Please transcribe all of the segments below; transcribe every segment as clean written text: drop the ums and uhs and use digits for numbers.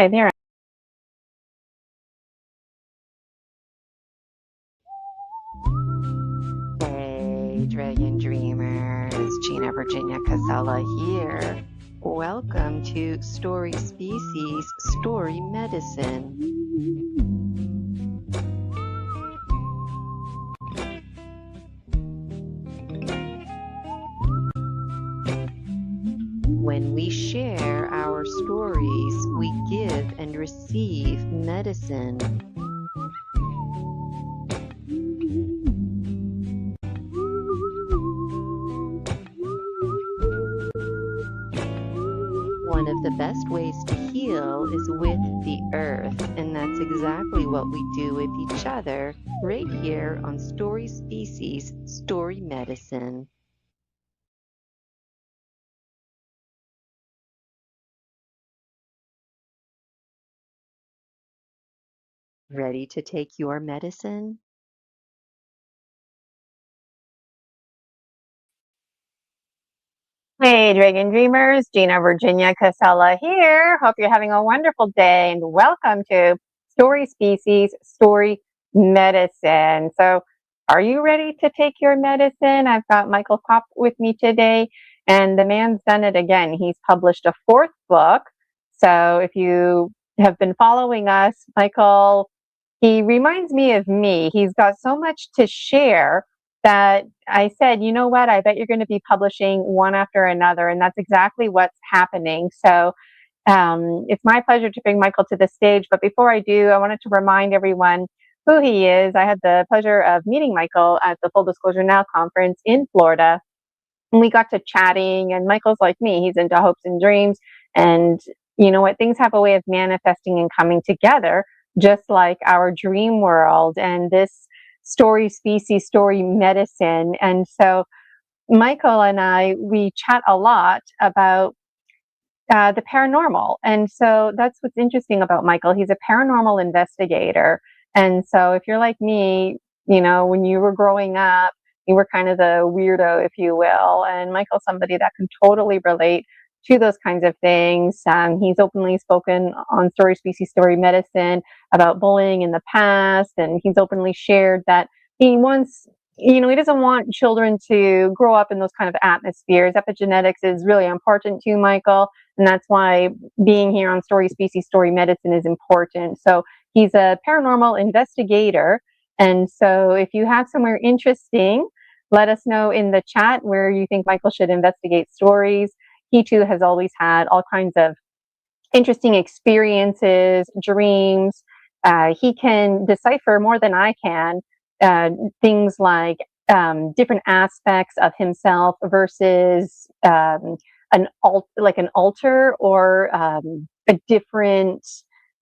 Hi there. Hey, Dragon Dreamers, GinaVirginiaCasella here. Welcome to Story Species, Story Medicine. When we share our stories, we give and receive medicine. One of the best ways to heal is with the earth, and that's exactly what we do with each other right here on Story Species, Story Medicine. Ready to take your medicine? Hey, Dragon Dreamers. Gina-VirginiaCasella here. Hope you're having a wonderful day and welcome to Story Species, Story Medicine. So, are you ready to take your medicine? I've got Michael Kopt with me today, and the man's done it again. He's published a fourth book. So, if you have been following us, Michael, he reminds me of me. He's got so much to share that I said, you know what, I bet you're going to be publishing one after another. And that's exactly what's happening. So it's my pleasure to bring Michael to the stage. But before I do, I wanted to remind everyone who he is. I had the pleasure of meeting Michael at the Full Disclosure Now conference in Florida. And we got to chatting. And Michael's like me, he's into hopes and dreams. And you know what? Things have a way of manifesting and coming together, just like our dream world. And this story species, story medicine. And so Michael and I, we chat a lot about the paranormal. And so that's what's interesting about Michael. He's a paranormal investigator. And so if you're like me, you know, when you were growing up, you were kind of the weirdo, if you will. And Michael's somebody that can totally relate to those kinds of things. He's openly spoken on Story Species, Story Medicine about bullying in the past. And he's openly shared that he wants, you know, he doesn't want children to grow up in those kind of atmospheres. Epigenetics is really important to Michael. And that's why being here on Story Species, Story Medicine is important. So he's a paranormal investigator. And so if you have somewhere interesting, let us know in the chat where you think Michael should investigate stories. He too has always had all kinds of interesting experiences, dreams. He can decipher more than I can things like different aspects of himself versus an alter or a different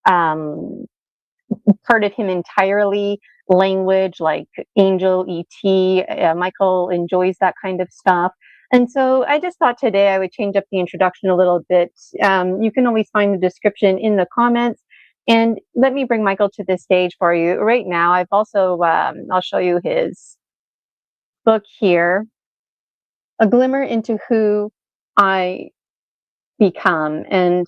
part of him entirely. Language like angel, ET. Michael enjoys that kind of stuff. And so I just thought today I would change up the introduction a little bit. You can always find the description in the comments. And let me bring Michael to the stage for you right now. I've also, I'll show you his book here, A Glimmer into Who I Become. And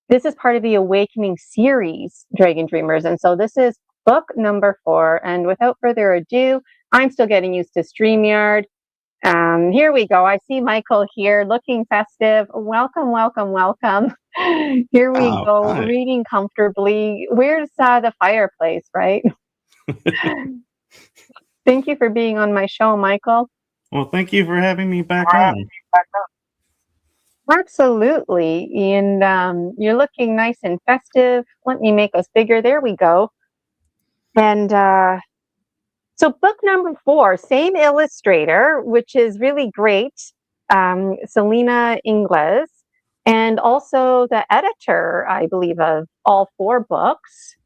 this is part of the Awakening series, Dragon Dreamers. And so this is book number 4. And without further ado, I'm still getting used to StreamYard. Here we go. I see Michael here looking festive. Welcome, welcome, welcome. Here we go, hi. reading comfortably. Where's the fireplace, right? Thank you for being on my show, Michael. Well, thank you for having me back on. Absolutely. And you're looking nice and festive. Let me make us bigger. There we go. And so book number 4, same illustrator, which is really great, Selena Ingles, and also the editor, I believe, of all 4 books.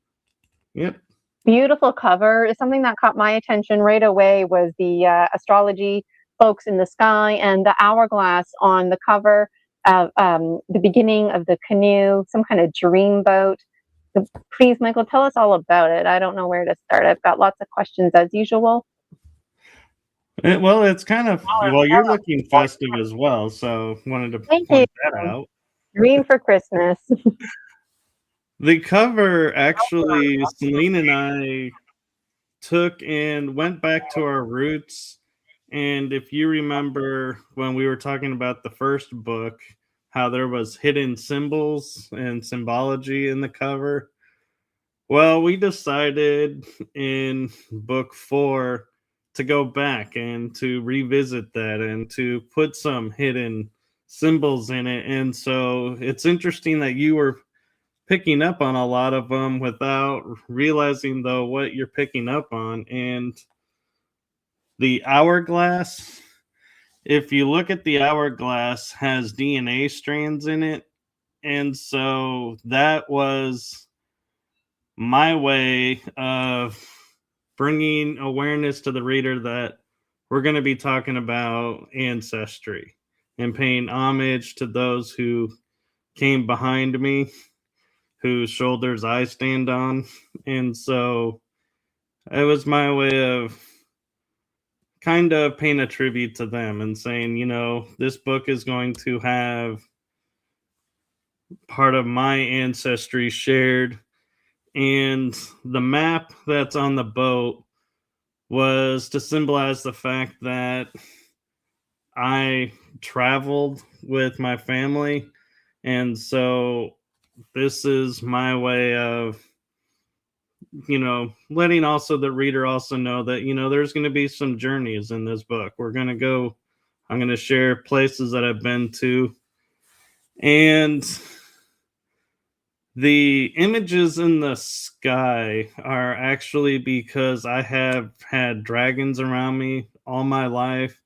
Yep. Beautiful cover. Something that caught my attention right away was the astrology folks in the sky and the hourglass on the cover of the beginning of the canoe, some kind of dream boat. Please, Michael, tell us all about it. I don't know where to start. I've got lots of questions as usual. Well, it's kind of, well, you're looking festive as well, so wanted to Thank point you. that out. Green for Christmas. The cover, actually, Celine and I took and went back to our roots. And if you remember when we were talking about the first book, how there was hidden symbols and symbology in the cover. Well, we decided in book 4 to go back and to revisit that and to put some hidden symbols in it. And so it's interesting that you were picking up on a lot of them without realizing, though, what you're picking up on. And the hourglass, if you look at the hourglass, has DNA strands in it. And so that was my way of bringing awareness to the reader that we're going to be talking about ancestry and paying homage to those who came behind me, whose shoulders I stand on. And so it was my way of kind of paying a tribute to them and saying, this book is going to have part of my ancestry shared. And the map that's on the boat was to symbolize the fact that I traveled with my family. And so this is my way of, letting also the reader also know that, there's going to be some journeys in this book. I'm going to share places that I've been to. And the images in the sky are actually because I have had dragons around me all my life.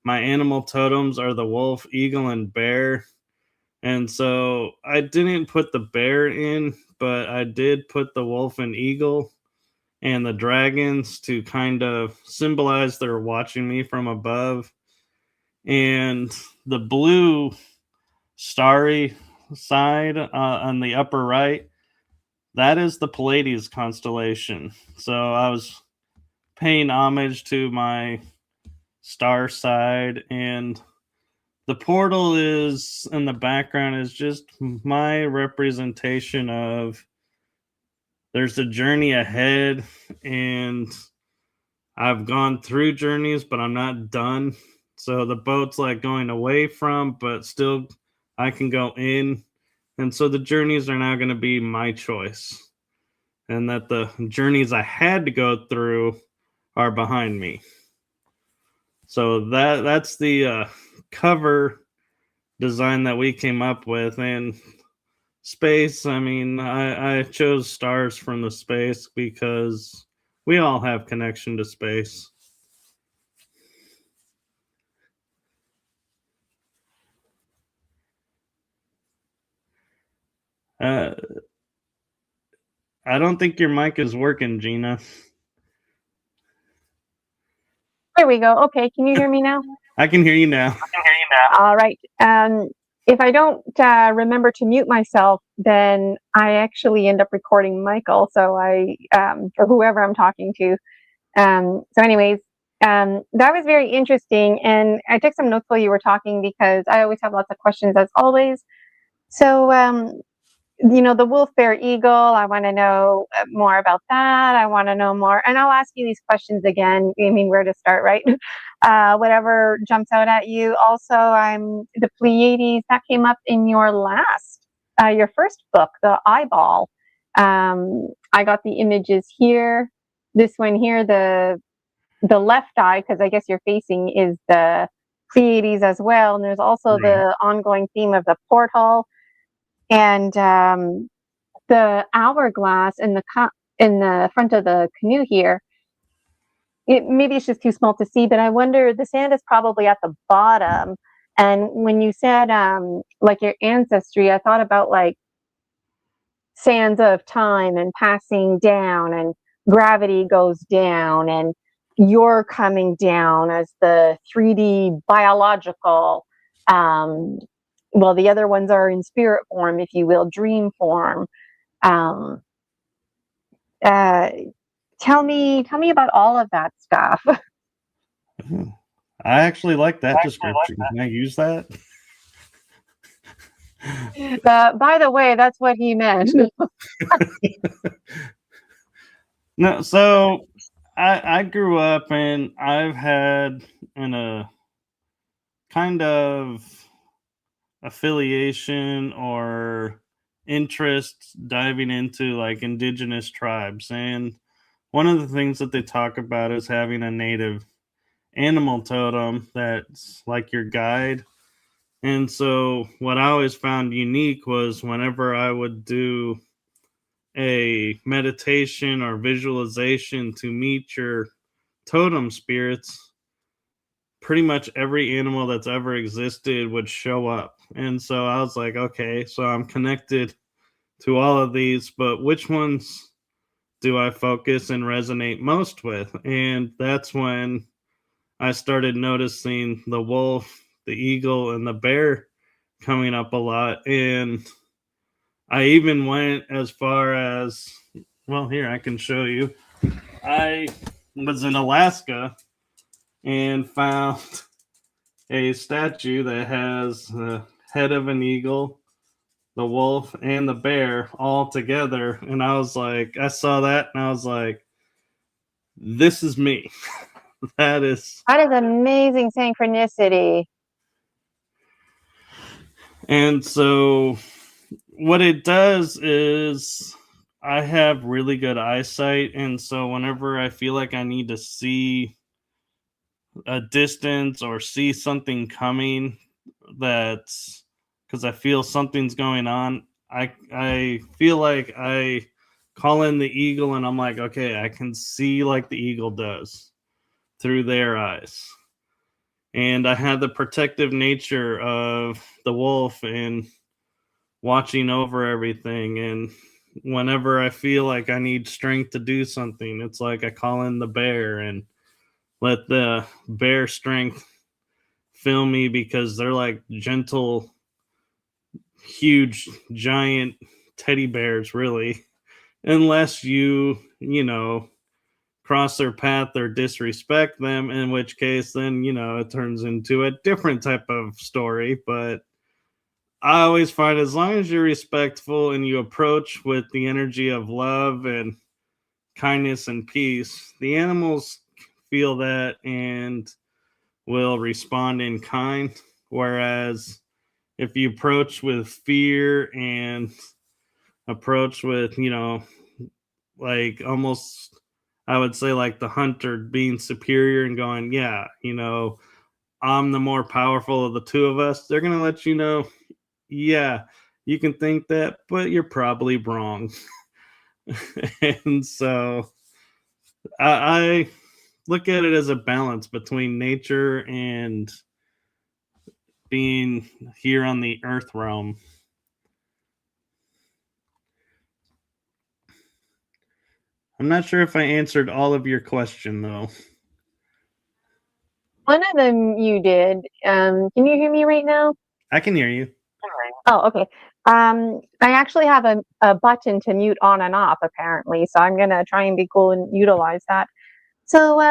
My animal totems are the wolf, eagle, and bear. And so I didn't put the bear in, but I did put the wolf and eagle and the dragons to kind of symbolize they're watching me from above. And the blue starry side on the upper right, that is the Pleiades constellation. So I was paying homage to my star side, and the portal is in the background is just my representation of there's a journey ahead, and I've gone through journeys, but I'm not done. So the boat's like going away from, but still I can go in. And so the journeys are now going to be my choice. And that the journeys I had to go through are behind me. So that's the cover design that we came up with. And space, I chose stars from the space because we all have connection to space. I don't think your mic is working, Gina. There we go. Okay, can you hear me now? I can hear you now. All right. If I don't remember to mute myself, then I actually end up recording Michael. So for whoever I'm talking to. Anyways, that was very interesting. And I took some notes while you were talking because I always have lots of questions as always. So, the wolf, bear, eagle, I want to know more about that. I want to know more. And I'll ask you these questions again. Where to start, right? Whatever jumps out at you. Also, the Pleiades, that came up in your first book, the eyeball. I got the images here. This one here, the left eye, because I guess you're facing is the Pleiades as well. And there's also the ongoing theme of the portal. And the hourglass in the front of the canoe here, maybe it's just too small to see, but I wonder, the sand is probably at the bottom. And when you said like your ancestry, I thought about like sands of time and passing down, and gravity goes down, and you're coming down as the 3D biological. Well, the other ones are in spirit form, if you will, dream form. Tell me about all of that stuff. I actually like that description. Can I use that? By the way, that's what he meant. No, so I grew up and I've had a kind of affiliation or interest diving into like indigenous tribes, and one of the things that they talk about is having a native animal totem that's like your guide. And so what I always found unique was whenever I would do a meditation or visualization to meet your totem spirits, pretty much every animal that's ever existed would show up. And so I was like, okay, so I'm connected to all of these, but which ones do I focus and resonate most with? And that's when I started noticing the wolf, the eagle, and the bear coming up a lot. And I even went as far as, well, here, I can show you. I was in Alaska and found a statue that has the head of an eagle, the wolf, and the bear all together. And I was like, I saw that and I was like, this is me. That is amazing synchronicity. And so what it does is I have really good eyesight. And so whenever I feel like I need to see a distance or see something coming, that's because I feel something's going on, I feel like I call in the eagle and I'm like, okay, I can see like the eagle does through their eyes. And I have the protective nature of the wolf and watching over everything. And whenever I feel like I need strength to do something, it's like I call in the bear and let the bear strength fill me, because they're like gentle, huge, giant teddy bears, really. Unless you know, cross their path or disrespect them, in which case then, it turns into a different type of story. But I always find as long as you're respectful and you approach with the energy of love and kindness and peace, the animals feel that and will respond in kind. Whereas if you approach with fear and approach with, like almost, I would say, like the hunter being superior and going, yeah, I'm the more powerful of the two of us, they're going to let you know, yeah, you can think that, but you're probably wrong. And so I look at it as a balance between nature and being here on the earth realm. I'm not sure if I answered all of your question, though. One of them you did. Can you hear me right now? I can hear you. Oh, okay. I actually have a button to mute on and off, apparently, so I'm gonna try and be cool and utilize that. So,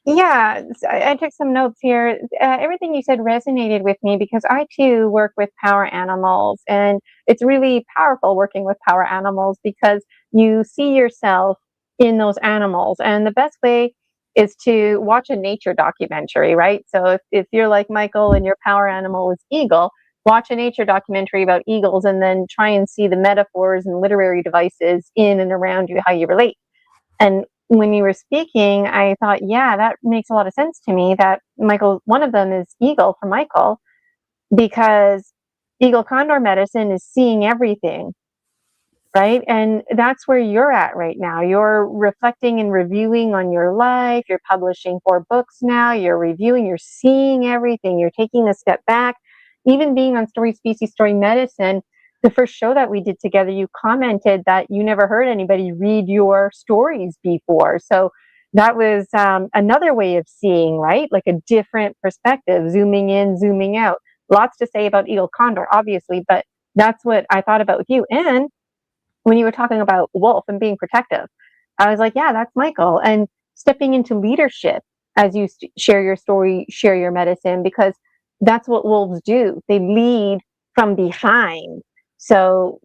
yeah, I took some notes here. Everything you said resonated with me because I too work with power animals, and it's really powerful working with power animals because you see yourself in those animals. And the best way is to watch a nature documentary, right? So if you're like Michael and your power animal is eagle, watch a nature documentary about eagles and then try and see the metaphors and literary devices in and around you, how you relate. And when you were speaking, I thought, yeah, that makes a lot of sense to me that Michael, one of them is eagle for Michael, because eagle condor medicine is seeing everything, right? And that's where you're at right now. You're reflecting and reviewing on your life. You're publishing 4 books now. You're reviewing, you're seeing everything. You're taking a step back. Even being on Story Species, Story Medicine, the first show that we did together, you commented that you never heard anybody read your stories before. So that was another way of seeing, right? Like a different perspective, zooming in, zooming out. Lots to say about eagle condor, obviously, but that's what I thought about with you. And when you were talking about wolf and being protective, I was like, yeah, that's Michael. And stepping into leadership as you share your story, share your medicine, because that's what wolves do. They lead from behind. So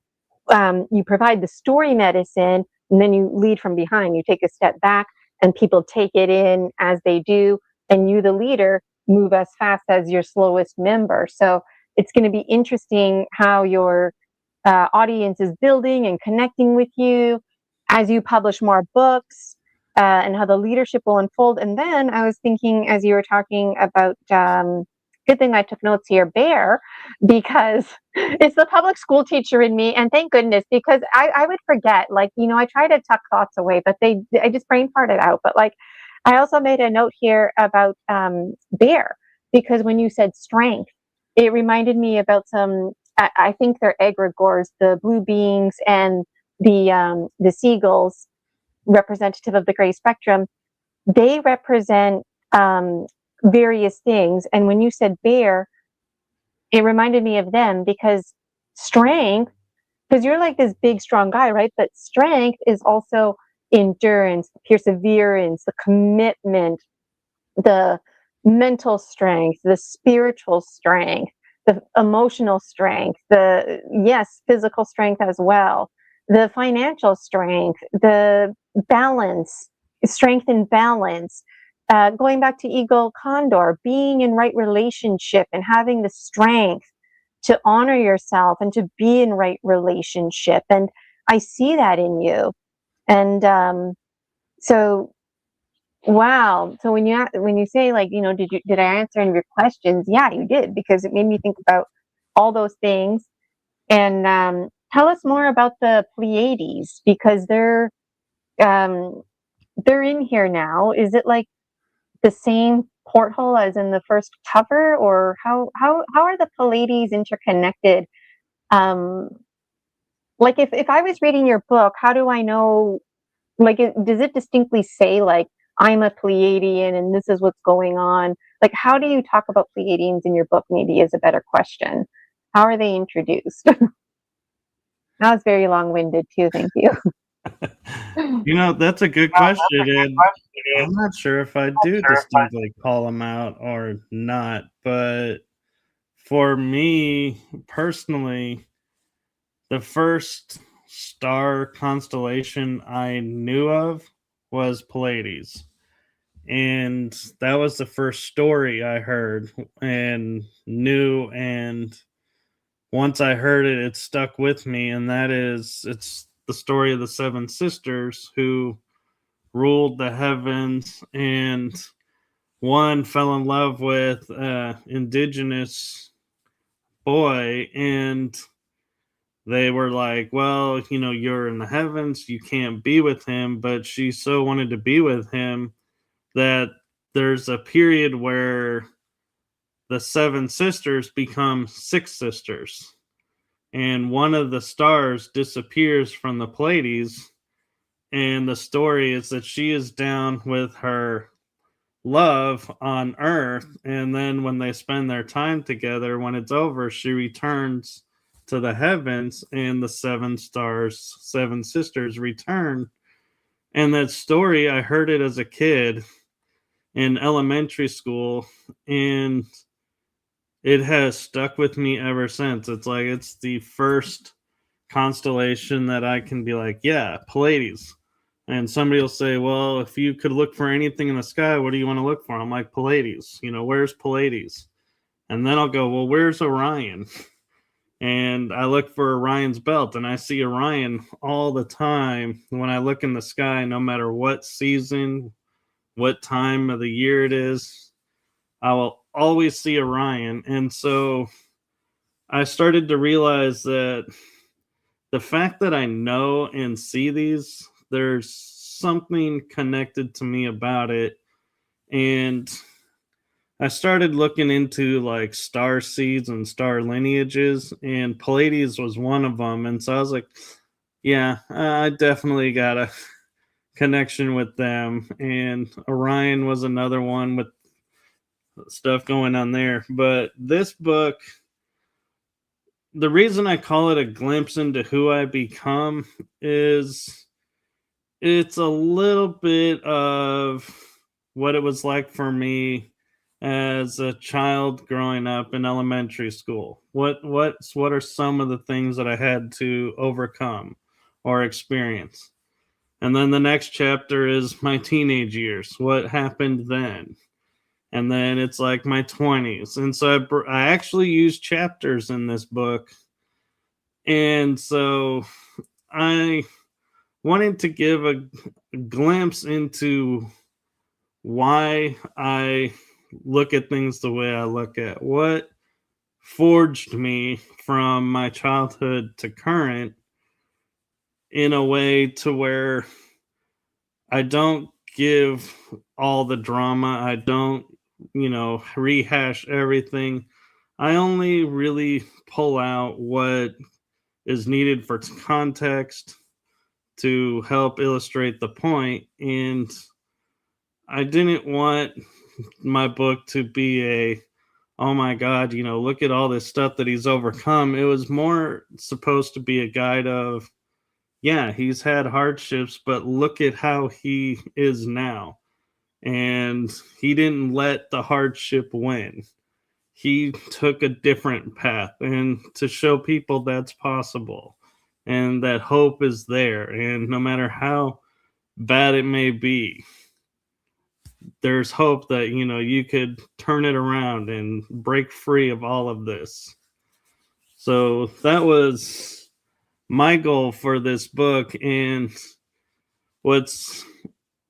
you provide the story medicine, and then you lead from behind. You take a step back, and people take it in as they do, and you, the leader, move as fast as your slowest member. So it's going to be interesting how your audience is building and connecting with you as you publish more books, and how the leadership will unfold. And then I was thinking, as you were talking about, good thing I took notes here, Bear, because it's the public school teacher in me, and thank goodness, because I would forget, like, I try to tuck thoughts away, but I just brain farted out. But like, I also made a note here about Bear, because when you said strength, it reminded me about some, I think they're egregores, the blue beings and the seagulls, representative of the gray spectrum. They represent various things. And when you said bear, it reminded me of them, because strength, because you're like this big, strong guy, right? But strength is also endurance, perseverance, the commitment, the mental strength, the spiritual strength, the emotional strength, the, yes, physical strength as well, the financial strength, the balance, strength and balance. Going back to Eagle Condor, being in right relationship and having the strength to honor yourself and to be in right relationship. And I see that in you. And so, wow. So when you say, like, did I answer any of your questions? Yeah, you did, because it made me think about all those things. And tell us more about the Pleiades, because they're in here now. Is it like the same porthole as in the first cover, or how are the Pleiades interconnected? Like, if I was reading your book, how do I know? Like, does it distinctly say, like, I'm a Pleiadian and this is what's going on? Like, how do you talk about Pleiadians in your book? Maybe is a better question. How are they introduced? That was very long-winded too. Thank you. That's a good question, and I'm not sure if I do distinctly call them out or not. But for me personally, the first star constellation I knew of was Pleiades. And that was the first story I heard and knew. And once I heard it, it stuck with me. And it's the story of the seven sisters who ruled the heavens. And one fell in love with an indigenous boy, and they were like, well, you're in the heavens, you can't be with him. But she so wanted to be with him that there's a period where the seven sisters become six sisters, and one of the stars disappears from the Pleiades. And the story is that she is down with her love on Earth, and then when they spend their time together, when it's over, she returns to the heavens, and the seven stars, seven sisters, return. And that story, I heard it as a kid in elementary school, and it has stuck with me ever since. It's like it's the first constellation that I can be like, yeah, Pleiades. And somebody will say, well, if you could look for anything in the sky, what do you want to look for? I'm like, Pleiades. Where's Pleiades? And then I'll go, well, where's Orion? And I look for Orion's belt, and I see Orion all the time when I look in the sky, no matter what season, what time of the year it is. I will always see Orion. And so I started to realize that the fact that I know and see these, there's something connected to me about it. And I started looking into like star seeds and star lineages, and Pleiades was one of them. And so I was like, yeah, I definitely got a connection with them. And Orion was another one with stuff going on there. But this book, the reason I call it a glimpse into who I become is it's a little bit of what it was like for me as a child growing up in elementary school? What are some of the things that I had to overcome or experience? And then the next chapter is my teenage years. What happened then? And then it's like my 20s. And so I actually use chapters in this book. And so I wanted to give a glimpse into why I look at things the way I look at, what forged me from my childhood to current in a way to where I don't give all the drama. I don't, rehash everything. I only really pull out what is needed for context to help illustrate the point. And I didn't want my book to be oh my God, look at all this stuff that he's overcome. It was more supposed to be a guide of, yeah, he's had hardships, but look at how he is now. And he didn't let the hardship win. He took a different path, and to show people that's possible and that hope is there. And no matter how bad it may be, there's hope that, you could turn it around and break free of all of this. So that was my goal for this book. And what's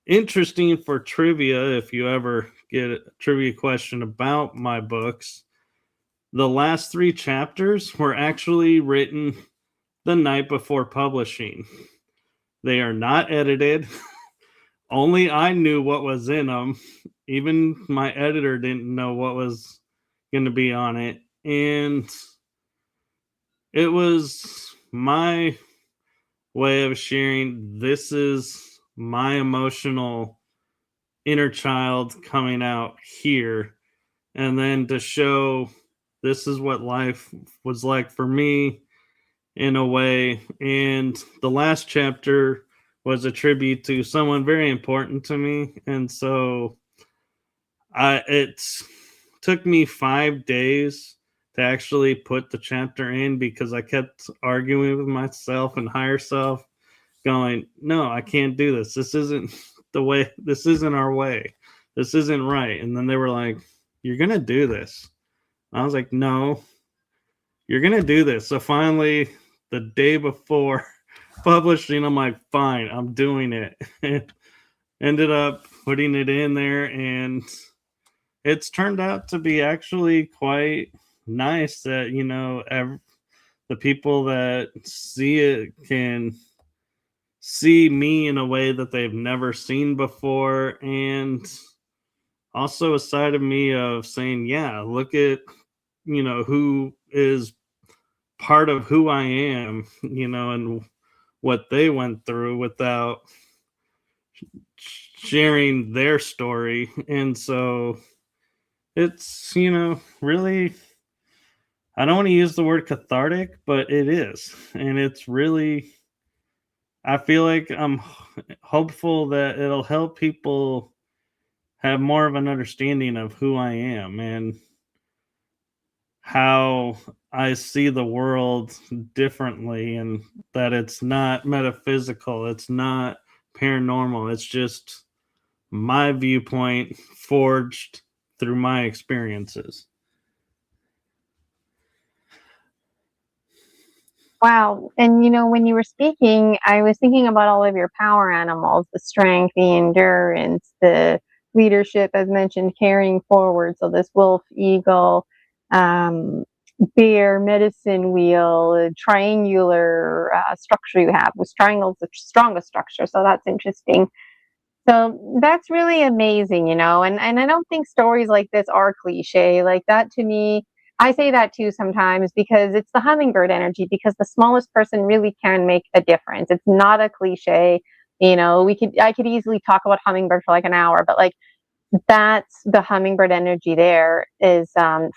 interesting for trivia, if you ever get a trivia question about my books, the last 3 chapters were actually written the night before publishing. They are not edited. Only I knew what was in them. Even my editor didn't know what was going to be on it. And it was my way of sharing, this is my emotional inner child coming out here. And then to show this is what life was like for me in a way. And the last chapter was a tribute to someone very important to me. And so it took me 5 days to actually put the chapter in, because I kept arguing with myself and higher self, going, no, I can't do this. This isn't the way. This isn't our way. This isn't right. And then they were like, you're going to do this. I was like, no, you're going to do this. So finally, the day before publishing, I'm like, fine, I'm doing it. Ended up putting it in there, and it's turned out to be actually quite nice that, the people that see it can see me in a way that they've never seen before. And also a side of me of saying, yeah, look at, who is part of who I am, and what they went through without sharing their story. And so it's, really, I don't want to use the word cathartic, but it is. And it's really, I feel like I'm hopeful that it'll help people have more of an understanding of who I am and how I see the world differently, and that it's not metaphysical, it's not paranormal, it's just my viewpoint forged through my experiences. Wow. And when you were speaking, I was thinking about all of your power animals, the strength, the endurance, the leadership, as mentioned, carrying forward. So this wolf, eagle, bear, medicine wheel, triangular structure you have, with triangles the strongest structure. So that's interesting. So that's really amazing, and I don't think stories like this are cliche. Like that, to me, I say that too sometimes, because it's the hummingbird energy, because the smallest person really can make a difference. It's not a cliche. I could easily talk about hummingbird for like an hour, but like that's the hummingbird energy there is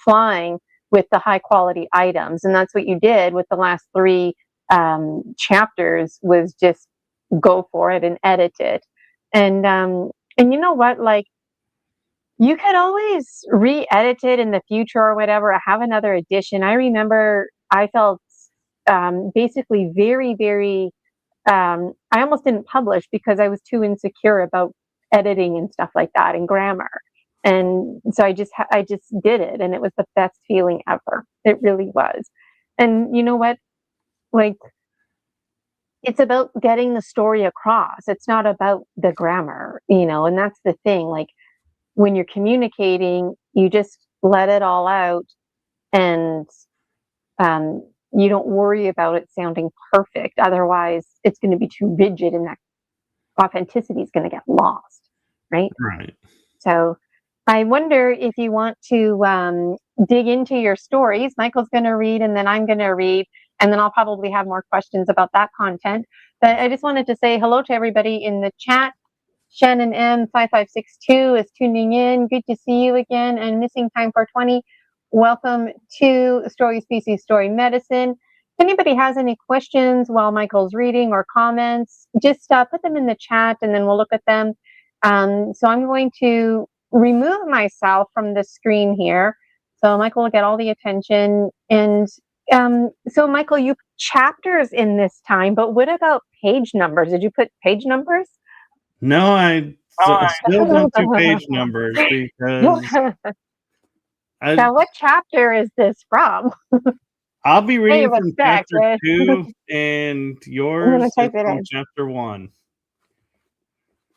flying with the high quality items. And that's what you did with the last 3 chapters, was just go for it and edit it. And you know what, like, you could always re-edit it in the future or whatever, or have another edition. I remember I felt basically very, very, I almost didn't publish because I was too insecure about editing and stuff like that and grammar. And so I just did it, and it was the best feeling ever. It really was. And you know what? Like, it's about getting the story across. It's not about the grammar, and that's the thing. Like, when you're communicating, you just let it all out, and you don't worry about it sounding perfect. Otherwise, it's going to be too rigid, and that authenticity is going to get lost, right? Right. So I wonder if you want to dig into your stories. Michael's going to read, and then I'm going to read, and then I'll probably have more questions about that content. But I just wanted to say hello to everybody in the chat. Shannon M5562 is tuning in. Good to see you again. And Missing Time 420, welcome to Story Species, Story Medicine. If anybody has any questions while Michael's reading or comments, just put them in the chat, and then we'll look at them. So I'm going to remove myself from the screen here, so Michael will get all the attention. And so Michael, you put chapters in this time, but what about page numbers? Did you put page numbers? No, I still don't do page numbers because Now, what chapter is this from? I'll be reading Hey, from back, chapter 2, and yours is from chapter 1.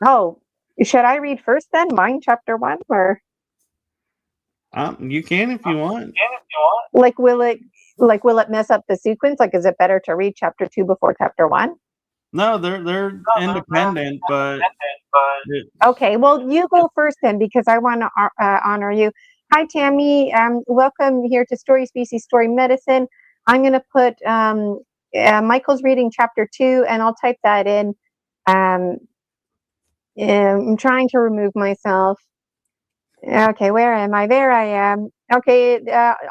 Oh, should I read first then? Mine, chapter 1, or? You can if you want. Like, will it mess up the sequence? Like, is it better to read chapter 2 before chapter 1? No, they're independent, but okay. Well, you go first then, because I want to honor you. Hi, Tammy. Welcome here to Story Species, Story Medicine. I'm going to put Michael's reading chapter 2, and I'll type that in. I'm trying to remove myself. Okay, where am I? There I am. Okay,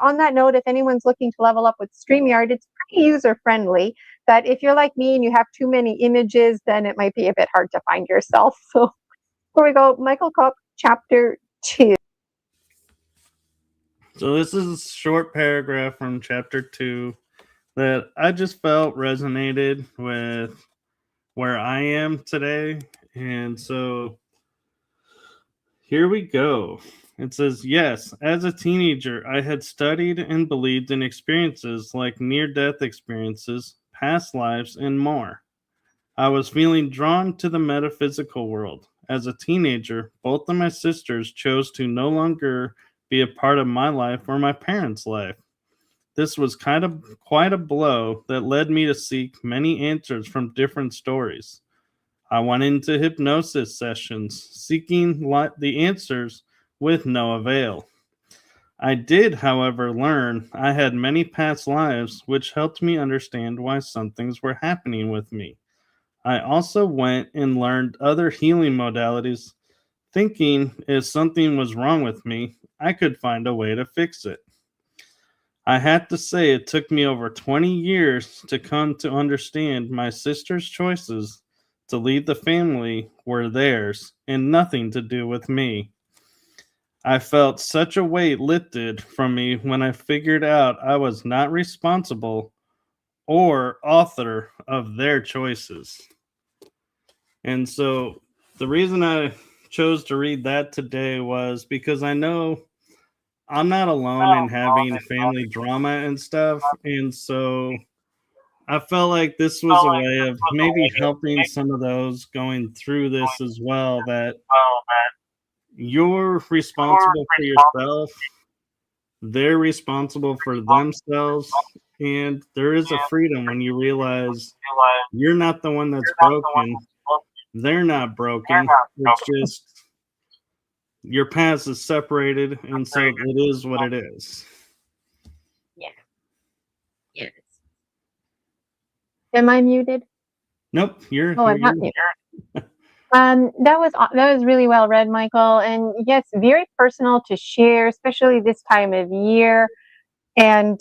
on that note, if anyone's looking to level up with StreamYard, it's pretty user-friendly. But if you're like me and you have too many images, then it might be a bit hard to find yourself. So here we go. Michael Kopt, chapter 2. So this is a short paragraph from chapter 2 that I just felt resonated with where I am today. And so here we go. It says, yes, as a teenager, I had studied and believed in experiences like near-death experiences, past lives, and more. I was feeling drawn to the metaphysical world. As a teenager, both of my sisters chose to no longer be a part of my life or my parents' life. This was quite a blow that led me to seek many answers from different stories. I went into hypnosis sessions, seeking the answers with no avail. I did, however, learn I had many past lives, which helped me understand why some things were happening with me. I also went and learned other healing modalities, thinking if something was wrong with me, I could find a way to fix it. I had to say it took me over 20 years to come to understand my sister's choices to leave the family were theirs and nothing to do with me. I felt such a weight lifted from me when I figured out I was not responsible or author of their choices. And so the reason I chose to read that today was because I know I'm not alone in having family drama and stuff. And so I felt like this was a way of maybe helping some of those going through this as well, that you're responsible for yourself, they're responsible for themselves, and there is a freedom when you realize you're not the one that's broken, they're not broken, it's just your past is separated, and so it is what it is. Yeah. Yes. Am I muted? Nope, you're. Oh, I'm not muted. That was really well read, Michael. And yes, very personal to share, especially this time of year. And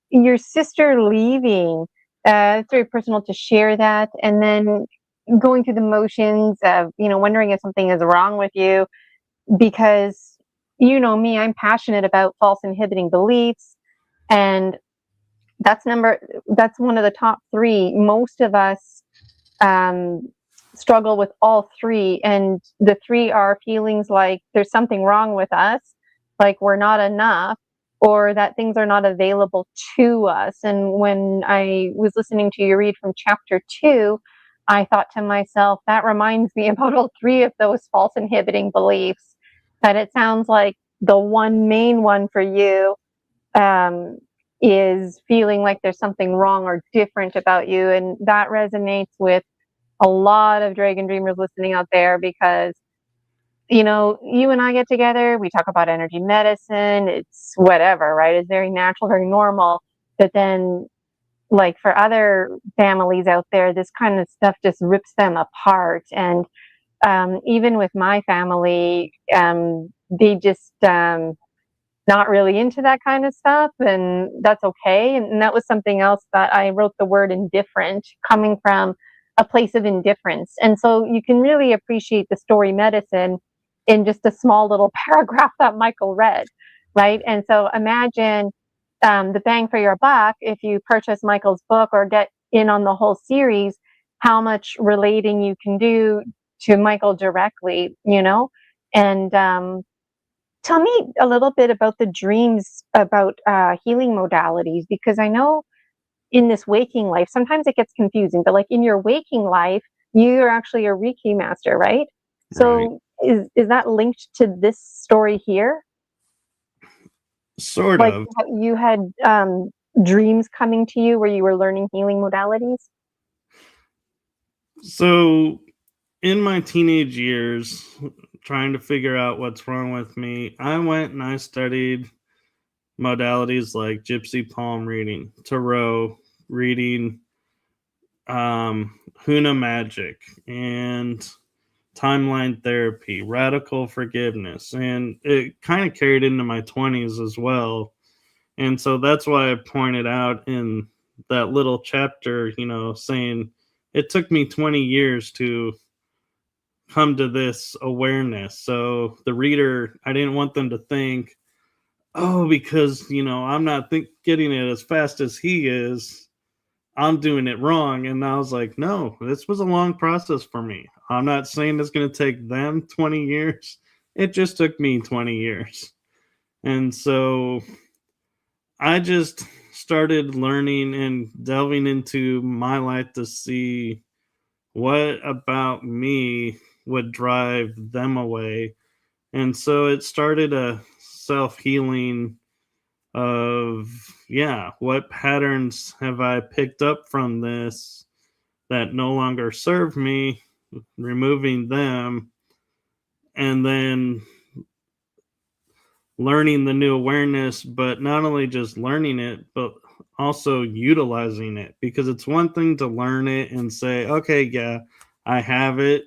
your sister leaving, it's very personal to share that. And then going through the motions of, wondering if something is wrong with you. because you know me, I'm passionate about false inhibiting beliefs, and that's one of the top three. Most of us struggle with all three, and the three are feelings like there's something wrong with us, like we're not enough, or that things are not available to us. And when I was listening to you read from chapter 2, I thought to myself, that reminds me about all three of those false inhibiting beliefs. That it sounds like the one main one for you um, is feeling like there's something wrong or different about you. And that resonates with a lot of Dragon Dreamers listening out there, because, you know, you and I get together, we talk about energy medicine, it's whatever, right? It's very natural, very normal. But then, like for other families out there, this kind of stuff just rips them apart. And even with my family, they just not really into that kind of stuff, and that's okay. And that was something else that I wrote the word indifferent, coming from a place of indifference. And so you can really appreciate the story medicine in just a small little paragraph that Michael read, right? And so imagine the bang for your buck if you purchase Michael's book or get in on the whole series, how much relating you can do to Michael directly, you know? And tell me a little bit about the dreams about healing modalities, because I know in this waking life, sometimes it gets confusing, but like in your waking life, you're actually a Reiki master, right? So is that linked to this story here? Sort Like of. you had dreams coming to you where you were learning healing modalities? So, in my teenage years, trying to figure out what's wrong with me, I went and I studied modalities like gypsy palm reading, tarot reading, Huna magic, and timeline therapy, radical forgiveness, and it kind of carried into my 20s as well. And so that's why I pointed out in that little chapter, you know, saying it took me 20 years to come to this awareness. So the reader, I didn't want them to think, oh, because, you know, I'm not getting it as fast as he is, I'm doing it wrong. And I was like, no, this was a long process for me. I'm not saying it's going to take them 20 years. It just took me 20 years. And so I just started learning and delving into my life to see what about me would drive them away. And so it started a self healing of, yeah, what patterns have I picked up from this that no longer serve me, removing them, and then learning the new awareness, but not only just learning it, but also utilizing it. Because it's one thing to learn it and say, okay, yeah, I have it.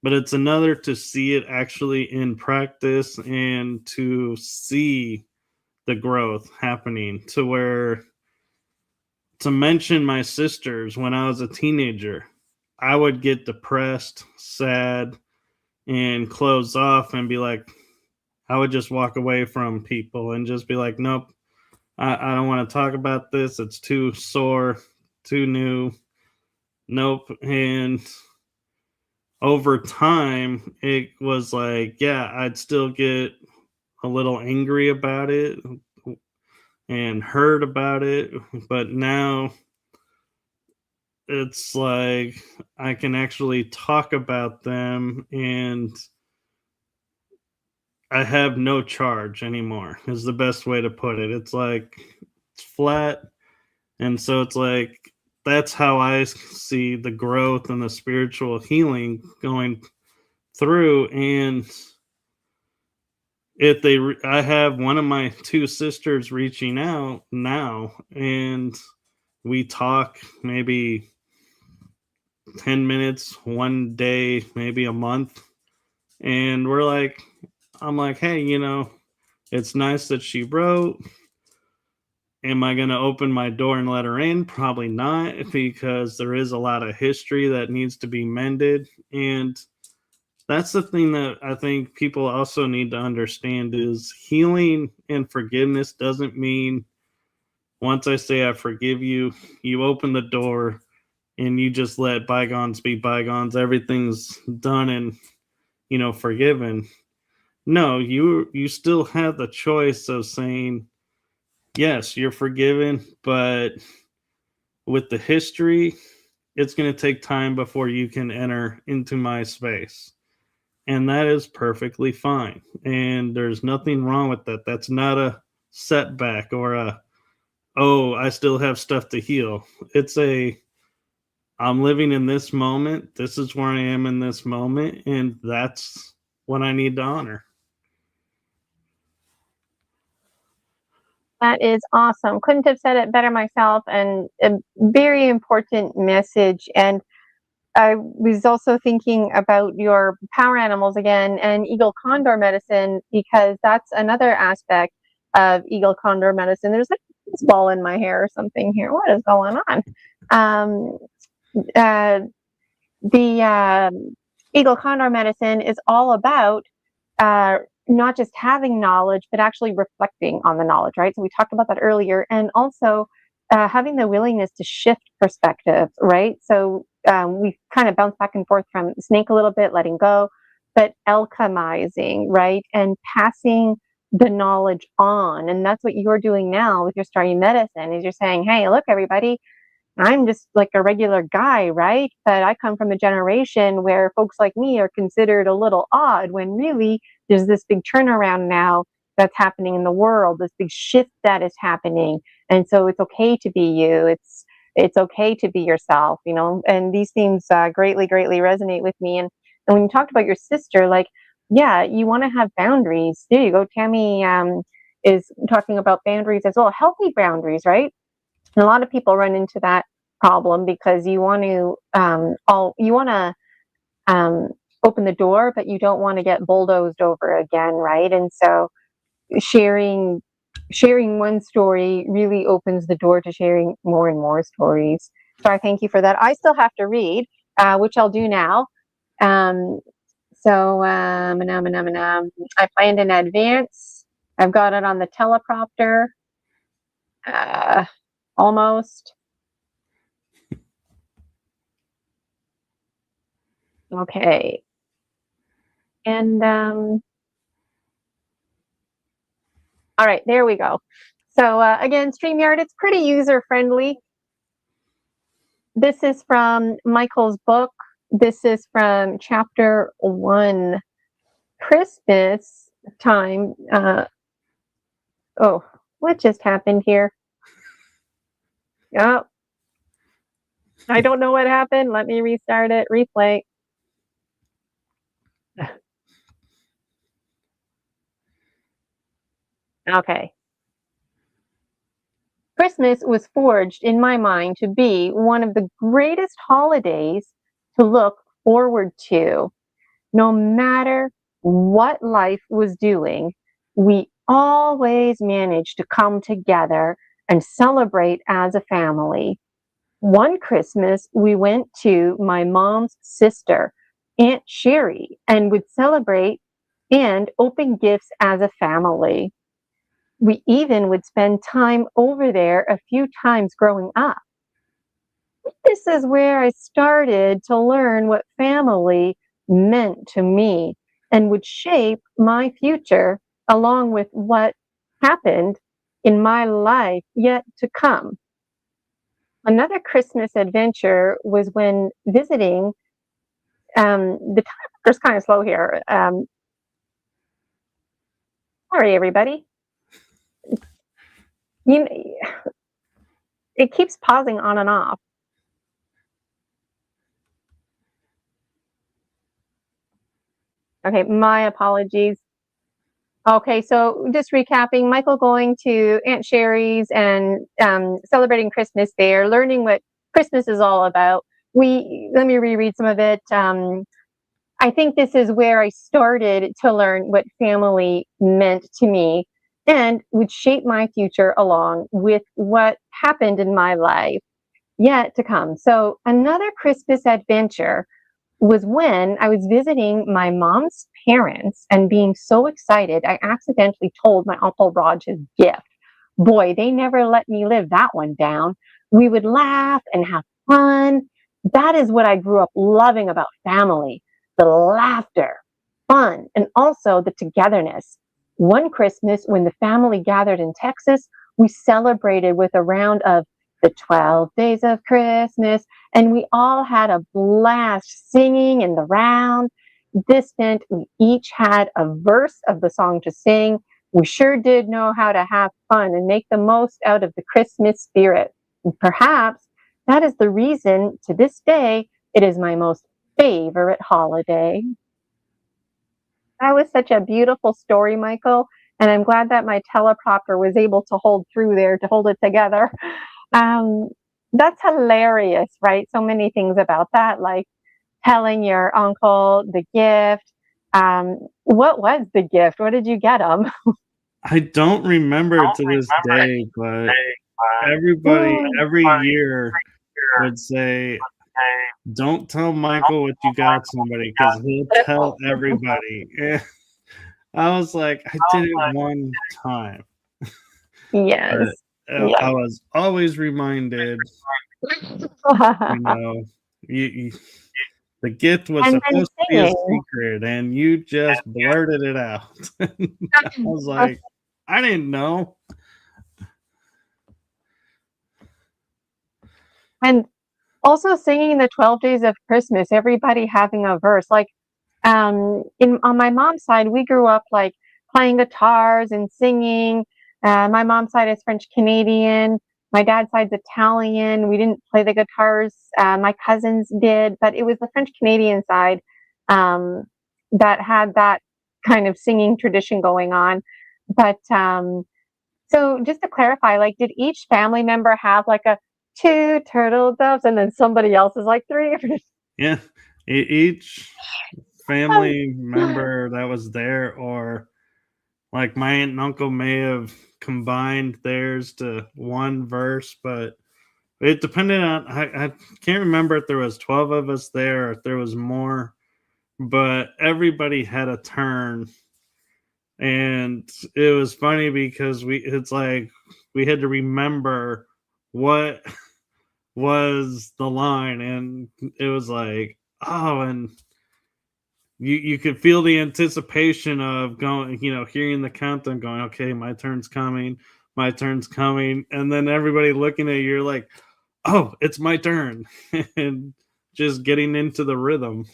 But it's another to see it actually in practice and to see the growth happening, to where, to mention my sisters, when I was a teenager, I would get depressed, sad, and close off and be like, I would just walk away from people and just be like, nope, I don't want to talk about this. It's too sore, too new. Nope. And over time, it was like, yeah, I'd still get a little angry about it and hurt about it. But now it's like I can actually talk about them, and I have no charge anymore, is the best way to put it. It's like it's flat. And so it's like that's how I see the growth and the spiritual healing going through. And if I have one of my two sisters reaching out now, and we talk maybe 10 minutes one day, maybe a month, and I'm like, hey, you know, it's nice that she wrote. Am I going to open my door and let her in? Probably not, because there is a lot of history that needs to be mended. And That's the thing that I think people also need to understand is healing and forgiveness doesn't mean once I say I forgive you, you open the door and you just let bygones be bygones. Everything's done and, forgiven. No, you still have the choice of saying, yes, you're forgiven, but with the history, it's going to take time before you can enter into my space. And that is perfectly fine. And there's nothing wrong with that. That's not a setback or oh, I still have stuff to heal. It's I'm living in this moment. This is where I am in this moment. And that's what I need to honor. That is awesome. Couldn't have said it better myself, and a very important message. And I was also thinking about your power animals again and eagle condor medicine, because that's another aspect of eagle condor medicine. There's like this ball in my hair or something here. What is going on? The eagle condor medicine is all about not just having knowledge, but actually reflecting on the knowledge, right? So we talked about that earlier, and also having the willingness to shift perspective, right? So we kind of bounce back and forth from snake a little bit, letting go, but alchemizing, right? And passing the knowledge on. And that's what you're doing now with your story medicine, is you're saying, hey, look, everybody, I'm just like a regular guy, right? But I come from a generation where folks like me are considered a little odd, when really there's this big turnaround now that's happening in the world, this big shift that is happening. And so it's okay to be you. It's okay to be yourself, and these themes greatly resonate with me. And when you talked about your sister, like, yeah, you want to have boundaries. There you go. Tammy is talking about boundaries as well, healthy boundaries, right? And a lot of people run into that problem because you want to open the door, but you don't want to get bulldozed over again, right? And so sharing one story really opens the door to sharing more and more stories. So I thank you for that. I still have to read, which I'll do now. I planned in advance. I've got it on the teleprompter. Almost. Okay. And all right, there we go. So again, StreamYard, it's pretty user friendly. This is from Michael's book. This is from chapter 1, Christmas time. Oh, what just happened here? Oh, I don't know what happened. Let me restart it. Replay. Okay. Christmas was forged in my mind to be one of the greatest holidays to look forward to. No matter what life was doing, we always managed to come together and celebrate as a family. One Christmas, we went to my mom's sister, Aunt Sherry, and would celebrate and open gifts as a family. We even would spend time over there a few times growing up. This is where I started to learn what family meant to me and would shape my future, along with what happened in my life yet to come. Another Christmas adventure was when visiting, the timer's kind of slow here. Sorry, everybody. It keeps pausing on and off. Okay, my apologies. Okay, so just recapping, Michael going to Aunt Sherry's and celebrating Christmas there, learning what Christmas is all about. Let me reread some of it. I think this is where I started to learn what family meant to me and would shape my future along with what happened in my life yet to come. So another Christmas adventure was when I was visiting my mom's parents and being so excited, I accidentally told my Uncle Raj his gift. Boy, they never let me live that one down. We would laugh and have fun. That is what I grew up loving about family, the laughter, fun, and also the togetherness. One Christmas, when the family gathered in Texas, we celebrated with a round of the 12 days of Christmas, and we all had a blast singing in the round. This meant we each had a verse of the song to sing. We sure did know how to have fun and make the most out of the Christmas spirit. And perhaps that is the reason to this day it is my most favorite holiday. That was such a beautiful story, Michael. And I'm glad that my teleprompter was able to hold through there to hold it together. Um, that's hilarious, right? So many things about that, like telling your uncle the gift. What was the gift? What did you get him? I don't remember to this day, but everybody every year would say, "Don't tell Michael what you got somebody because he'll tell everybody." I was like, I did it one time, Yes. but I was always reminded, you know, you the gift was And then supposed to be a singing. secret, and you just blurted it out. I was like, I didn't know. And also singing the 12 days of Christmas, everybody having a verse. Like in on my mom's side, we grew up like playing guitars and singing. My mom's side is French Canadian. My dad's side's Italian. We didn't play the guitars. My cousins did, but it was the French Canadian side um, that had that kind of singing tradition going on. But so just to clarify, like, did each family member have like a two turtle doves, and then somebody else is like three? Yeah, each family member that was there, or like my aunt and uncle may have combined theirs to one verse, but it depended on. I can't remember if there was 12 of us there or if there was more, but everybody had a turn, and it was funny because it's like we had to remember what was the line, and it was like, oh, and you could feel the anticipation of going, hearing the countdown going, okay, my turn's coming, and then everybody looking at you, you're like, oh, it's my turn, and just getting into the rhythm.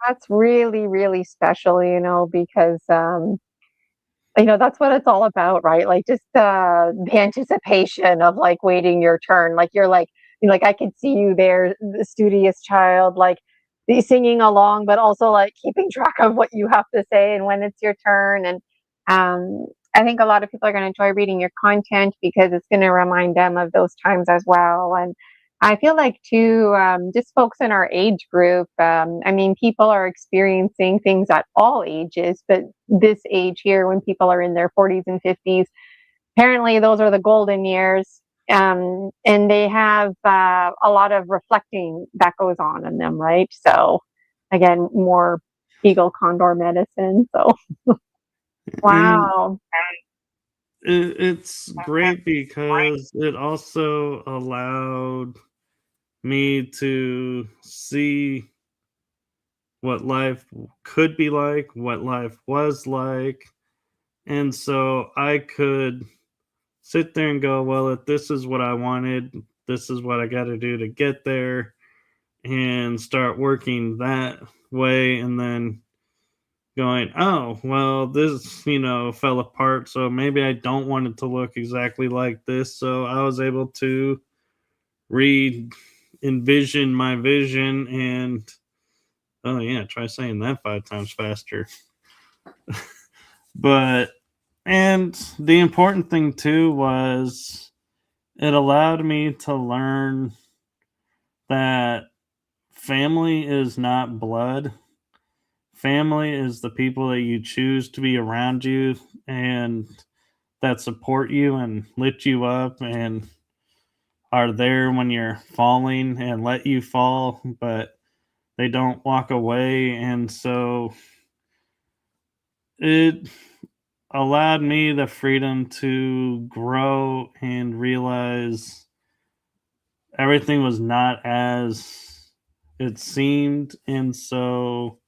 That's really, really special, because that's what it's all about, right? Like just the anticipation of like waiting your turn. Like you're like I could see you there, the studious child, like singing along, but also like keeping track of what you have to say and when it's your turn. And I think a lot of people are going to enjoy reading your content because it's going to remind them of those times as well. And I feel like too, just folks in our age group. I mean, people are experiencing things at all ages, but this age here, when people are in their 40s and 50s, apparently those are the golden years, and they have a lot of reflecting that goes on in them, right? So, again, more eagle condor medicine. So, And wow. it's great because it also allowed me to see what life could be like, what life was like. And so I could sit there and go, well, if this is what I wanted, this is what I got to do to get there, and start working that way. And then going, oh, well, this, fell apart. So maybe I don't want it to look exactly like this. So I was able to re envision my vision, and oh yeah, try saying that 5 times faster. But and the important thing too was it allowed me to learn that family is not blood. Family is the people that you choose to be around you and that support you and lift you up and are there when you're falling and let you fall, but they don't walk away. And so it allowed me the freedom to grow and realize everything was not as it seemed. And so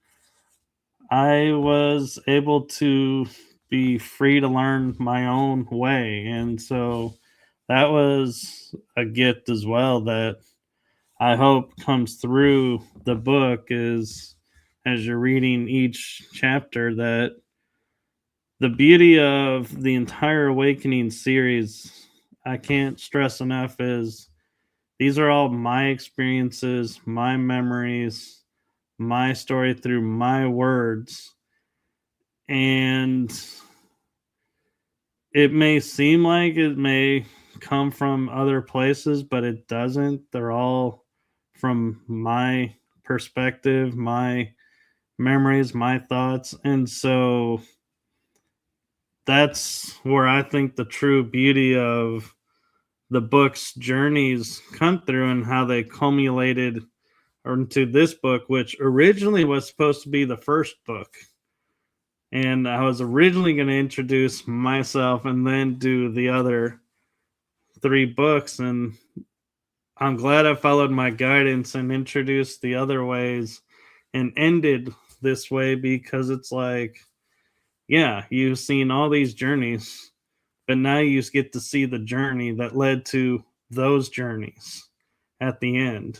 I was able to be free to learn my own way. And so that was a gift as well that I hope comes through the book is as you're reading each chapter that the beauty of the entire Awakening series, I can't stress enough, is these are all my experiences, my memories, my story through my words. And it may seem like it may come from other places, but it doesn't. They're all from my perspective, my memories, my thoughts. And so that's where I think the true beauty of the book's journeys come through and how they culminated into this book, which originally was supposed to be the first book. And I was originally going to introduce myself and then do the other 3 books. And I'm glad I followed my guidance and introduced the other ways and ended this way because it's like, yeah, you've seen all these journeys, but now you just get to see the journey that led to those journeys at the end.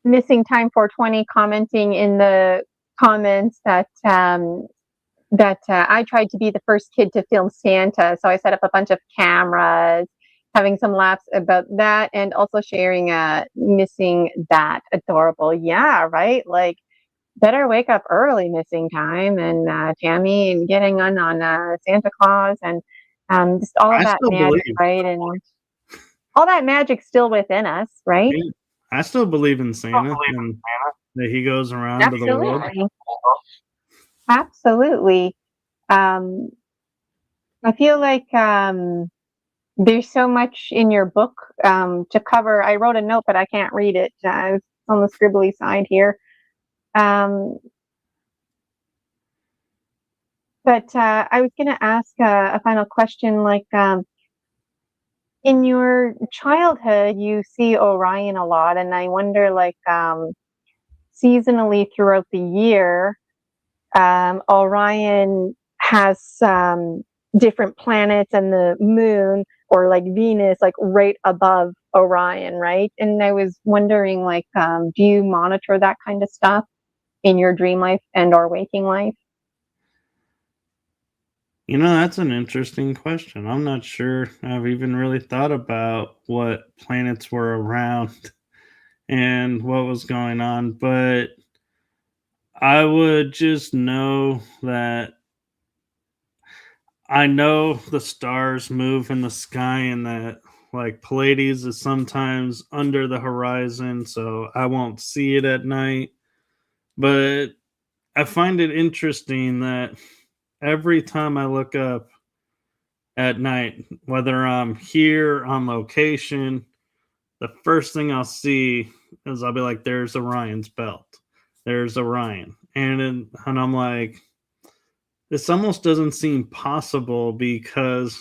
Missing time 420 commenting in the comments that I tried to be the first kid to film Santa, so I set up a bunch of cameras, having some laughs about that, and also sharing missing that adorable. Yeah, right. Like, better wake up early, missing time, and Tammy, and getting on Santa Claus, and just all of I that still magic, believe. right? And all that magic's still within us, right? Yeah, I still believe in Santa and that he goes around to the world. Absolutely. Absolutely. Um, I feel like there's so much in your book to cover. I wrote a note, but I can't read it. It's on the scribbly side here. Um, but I was going to ask a final question. Like, in your childhood, you see Orion a lot, and I wonder, like, seasonally throughout the year, Orion has different planets and the moon or like Venus like right above Orion, right? And I was wondering, like, do you monitor that kind of stuff in your dream life and or waking life? That's an interesting question. I'm not sure I've even really thought about what planets were around and what was going on, but I would just know that I know the stars move in the sky and that like Pleiades is sometimes under the horizon, so I won't see it at night. But I find it interesting that every time I look up at night, whether I'm here on location, the first thing I'll see is I'll be like, there's Orion's belt. There's Orion. And I'm like, this almost doesn't seem possible because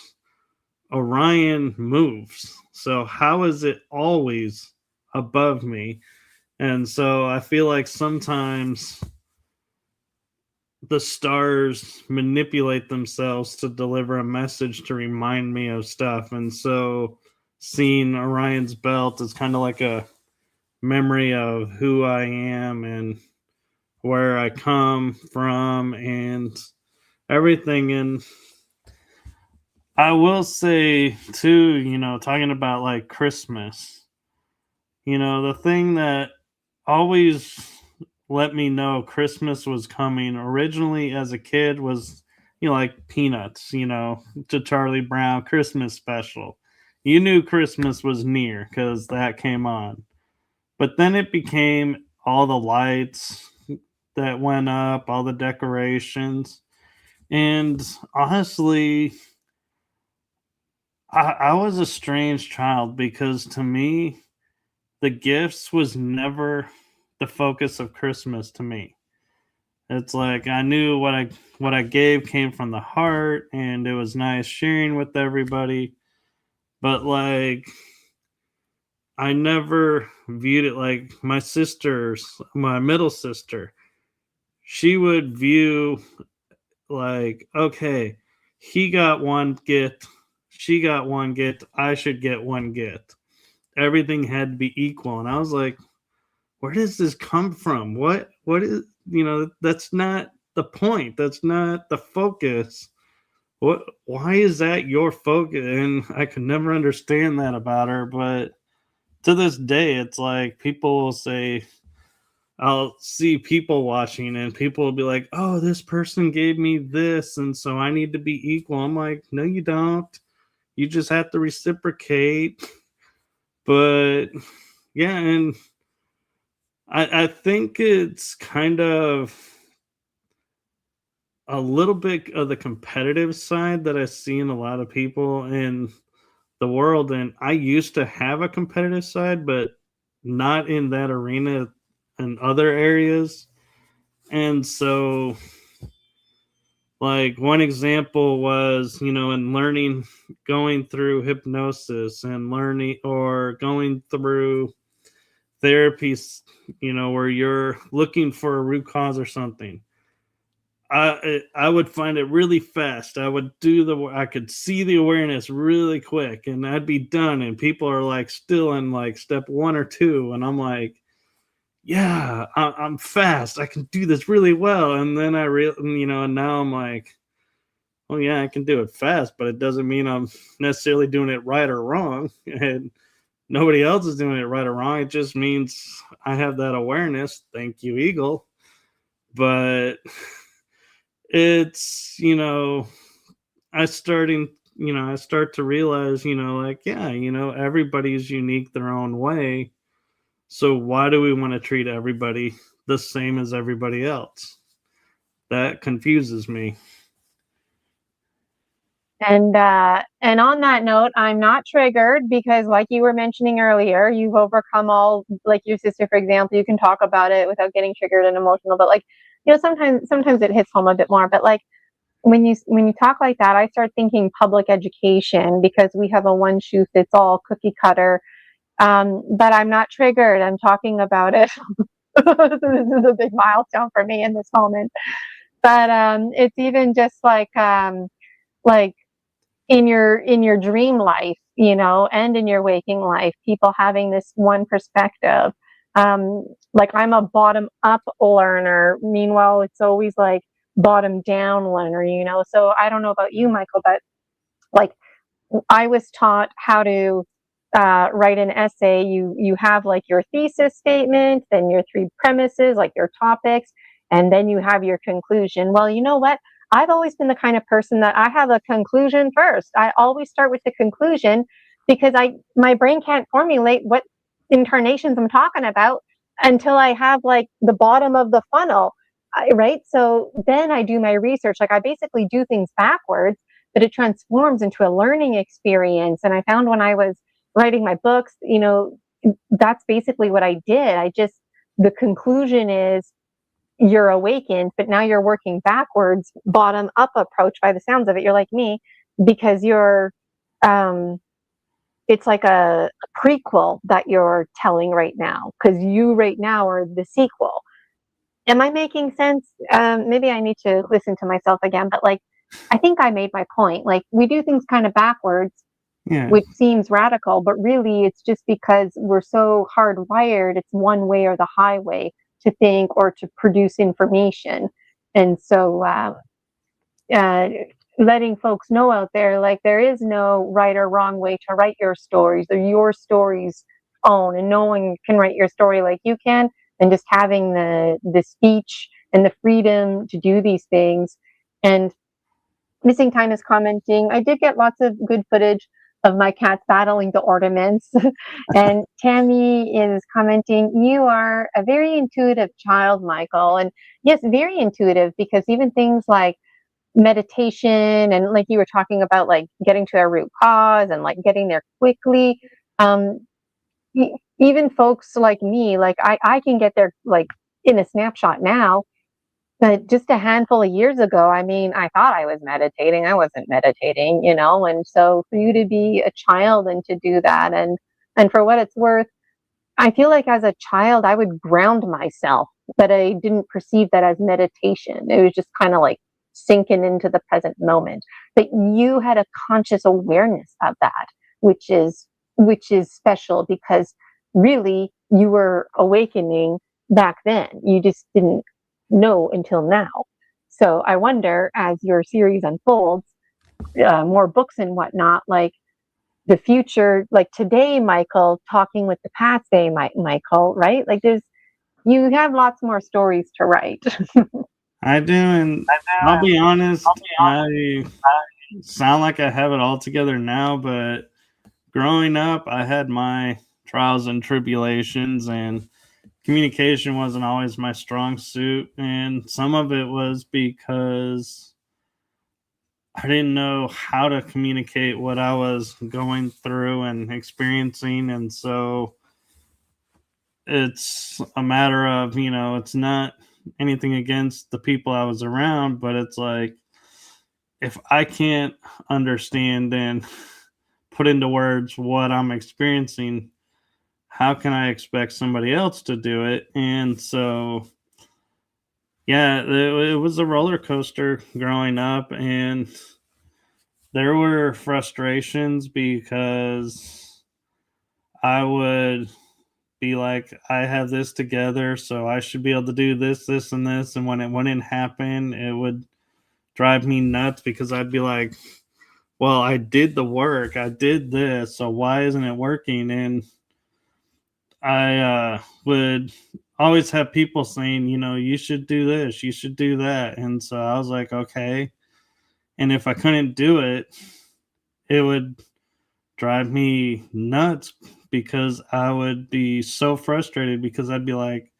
Orion moves. So how is it always above me? And so I feel like sometimes the stars manipulate themselves to deliver a message to remind me of stuff. And so seeing Orion's belt is kind of like a memory of who I am and where I come from and everything. And I will say, too, talking about like Christmas, the thing that always let me know Christmas was coming originally as a kid was, like Peanuts, to Charlie Brown Christmas special. You knew Christmas was near because that came on. But then it became all the lights that went up, all the decorations. And honestly, I was a strange child because to me, the gifts was never the focus of Christmas to me. It's like I knew what I gave came from the heart and it was nice sharing with everybody, but like I never viewed it like my middle sister. She would view like, okay, he got one gift, she got one gift, I should get one gift. Everything had to be equal. And I was like, where does this come from? What is, that's not the point. That's not the focus. Why is that your focus? And I could never understand that about her, but to this day it's like people will say, I'll see people watching and people will be like, oh, this person gave me this and so I need to be equal. I'm like, no, you don't. You just have to reciprocate. But yeah, and I think it's kind of a little bit of the competitive side that I see in a lot of people in the world. And I used to have a competitive side, but not in that arena and other areas. And so, like, one example was, in learning, going through hypnosis and learning or going through therapies, where you're looking for a root cause or something. I would find it really fast. I could see the awareness really quick, and I'd be done. And people are like still in like step 1 or 2, and I'm like, yeah, I'm fast. I can do this really well. And then and now I'm like, oh yeah, I can do it fast, but it doesn't mean I'm necessarily doing it right or wrong. And nobody else is doing it right or wrong. It just means I have that awareness. Thank you, Eagle. But it's, I start to realize, like, yeah, everybody's unique their own way. So why do we want to treat everybody the same as everybody else? That confuses me. And on that note, I'm not triggered because, like you were mentioning earlier, you've overcome all, like your sister, for example, you can talk about it without getting triggered and emotional. But like, sometimes it hits home a bit more. But like when you talk like that, I start thinking public education because we have a one shoe fits all cookie cutter. But I'm not triggered. I'm talking about it. This is a big milestone for me in this moment. But it's even just like in your dream life, and in your waking life, people having this one perspective. Like I'm a bottom up learner. Meanwhile, it's always like bottom down learner. So I don't know about you, Michael, but like I was taught how to write an essay. You have like your thesis statement, then your 3 premises, like your topics, and then you have your conclusion. Well, you know what? I've always been the kind of person that I have a conclusion first. I always start with the conclusion because my brain can't formulate what incarnations I'm talking about until I have like the bottom of the funnel, right? So then I do my research. Like I basically do things backwards, but it transforms into a learning experience. And I found when I was writing my books, that's basically what I did. The conclusion is you're awakened, but now you're working backwards, bottom up approach by the sounds of it. You're like me because it's like a prequel that you're telling right now because you right now are the sequel. Am I making sense? Maybe I need to listen to myself again, but like, I think I made my point. Like we do things kind of backwards, Yeah. which seems radical, but really it's just because we're so hardwired. It's one way or the highway to think or to produce information. And so, letting folks know out there, like there is no right or wrong way to write your stories. They're your stories own, and no one can write your story like you can. And just having the speech and the freedom to do these things. And Missing Time is commenting, I did get lots of good footage of my cats battling the ornaments. And Tammy is commenting, you are a very intuitive child, Michael. And yes, very intuitive, because even things like meditation, and like you were talking about, like getting to a root cause and like getting there quickly. Even folks like me, like I can get there like in a snapshot now, but just a handful of years ago, I mean, I thought I was meditating. I wasn't meditating, you know. And so for you to be a child and to do that, and for what it's worth, I feel like as a child, I would ground myself, but I didn't perceive that as meditation. It was just kind of like sinking into the present moment. But you had a conscious awareness of that, which is which is special, because really you were awakening back then. You just didn't know until now. So I wonder, as your series unfolds, more books and whatnot, like the future, like today, Michael, talking with the past day, Michael, right? Like you have lots more stories to write. I do, and I'll be honest, I sound like I have it all together now, but growing up, I had my trials and tribulations, and communication wasn't always my strong suit. And some of it was because I didn't know how to communicate what I was going through and experiencing. And so it's a matter of, it's not anything against the people I was around, but it's like, if I can't understand and put into words what I'm experiencing, how can I expect somebody else to do it? And so, yeah, it was a roller coaster growing up, and there were frustrations because I would be like, I have this together, so I should be able to do this, this, and this. And when it wouldn't happen, it would drive me nuts, because I'd be like, well, I did the work, I did this, so why isn't it working? And I would always have people saying, you should do this, you should do that. And so I was like, okay. And if I couldn't do it, it would drive me nuts, because I would be so frustrated, because I'd be like,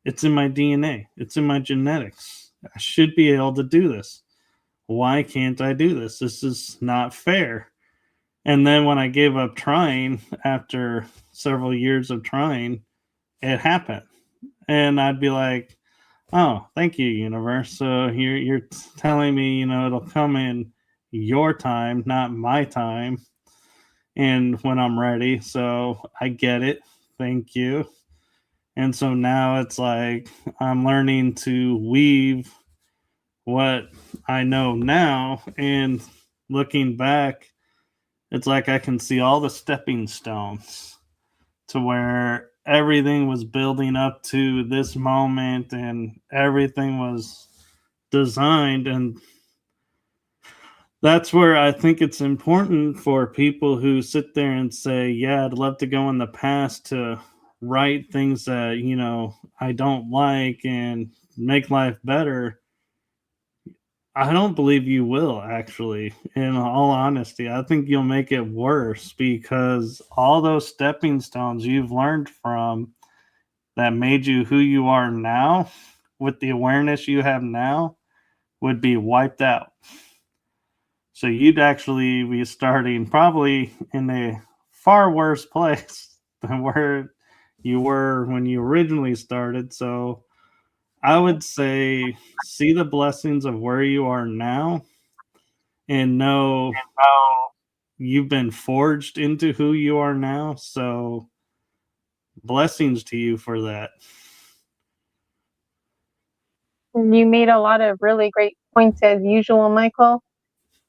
it's in my DNA, it's in my genetics. I should be able to do this. Why can't I do this? This is not fair. And then when I gave up trying, after several years of trying, it happened. And I'd be like, oh, thank you, universe. So you're telling me, it'll come in your time, not my time, and when I'm ready. So I get it. Thank you. And so now it's like I'm learning to weave what I know now, and looking back, it's like I can see all the stepping stones to where everything was building up to this moment, and everything was designed. And that's where I think it's important for people who sit there and say, yeah, I'd love to go in the past to write things that, I don't like and make life better. I don't believe you will, actually, in all honesty. I think you'll make it worse, because all those stepping stones you've learned from that made you who you are now, with the awareness you have now, would be wiped out. So you'd actually be starting probably in a far worse place than where you were when you originally started. So I would say, see the blessings of where you are now, and know you've been forged into who you are now. So blessings to you for that. You made a lot of really great points as usual, Michael.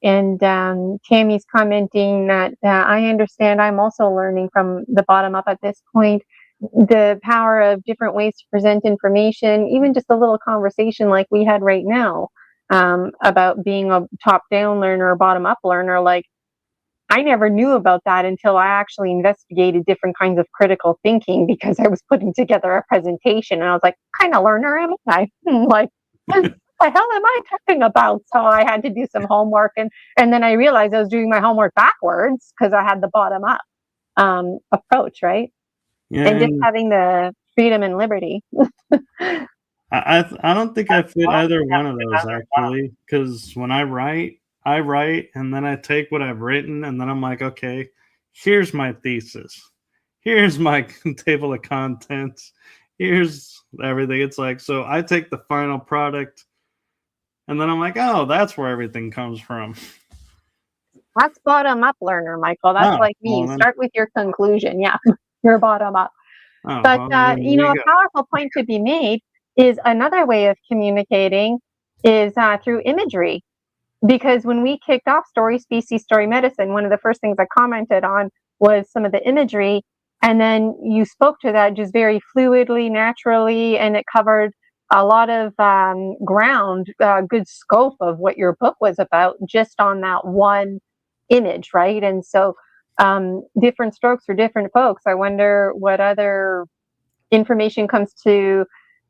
And Tammy's commenting that I understand, I'm also learning from the bottom up at this point, the power of different ways to present information, even just a little conversation like we had right now, about being a top-down learner or bottom-up learner. Like, I never knew about that until I actually investigated different kinds of critical thinking, because I was putting together a presentation, and I was like, what kind of learner am I? Like, what the hell am I talking about? So I had to do some homework, and then I realized I was doing my homework backwards, because I had the bottom up approach, right? Yeah, And just having the freedom and liberty. I don't think I fit either one of those actually, because when I write, and then I take what I've written, and then I'm like, okay, here's my thesis, here's my table of contents, here's everything. It's like, so I take the final product, and then I'm like, oh, that's where everything comes from. That's bottom up learner, Michael. That's Oh, like me. well You then, start with your conclusion. Yeah, you're bottom up. oh, But well then there you a go. powerful point to be made is another way of communicating is through imagery. Because when we kicked off Story Species, Story Medicine, one of the first things I commented on was some of the imagery. And then you spoke to that just very fluidly, naturally, and it covered a lot of ground, good scope of what your book was about just on that one image, right? And so different strokes for different folks. I wonder what other information comes to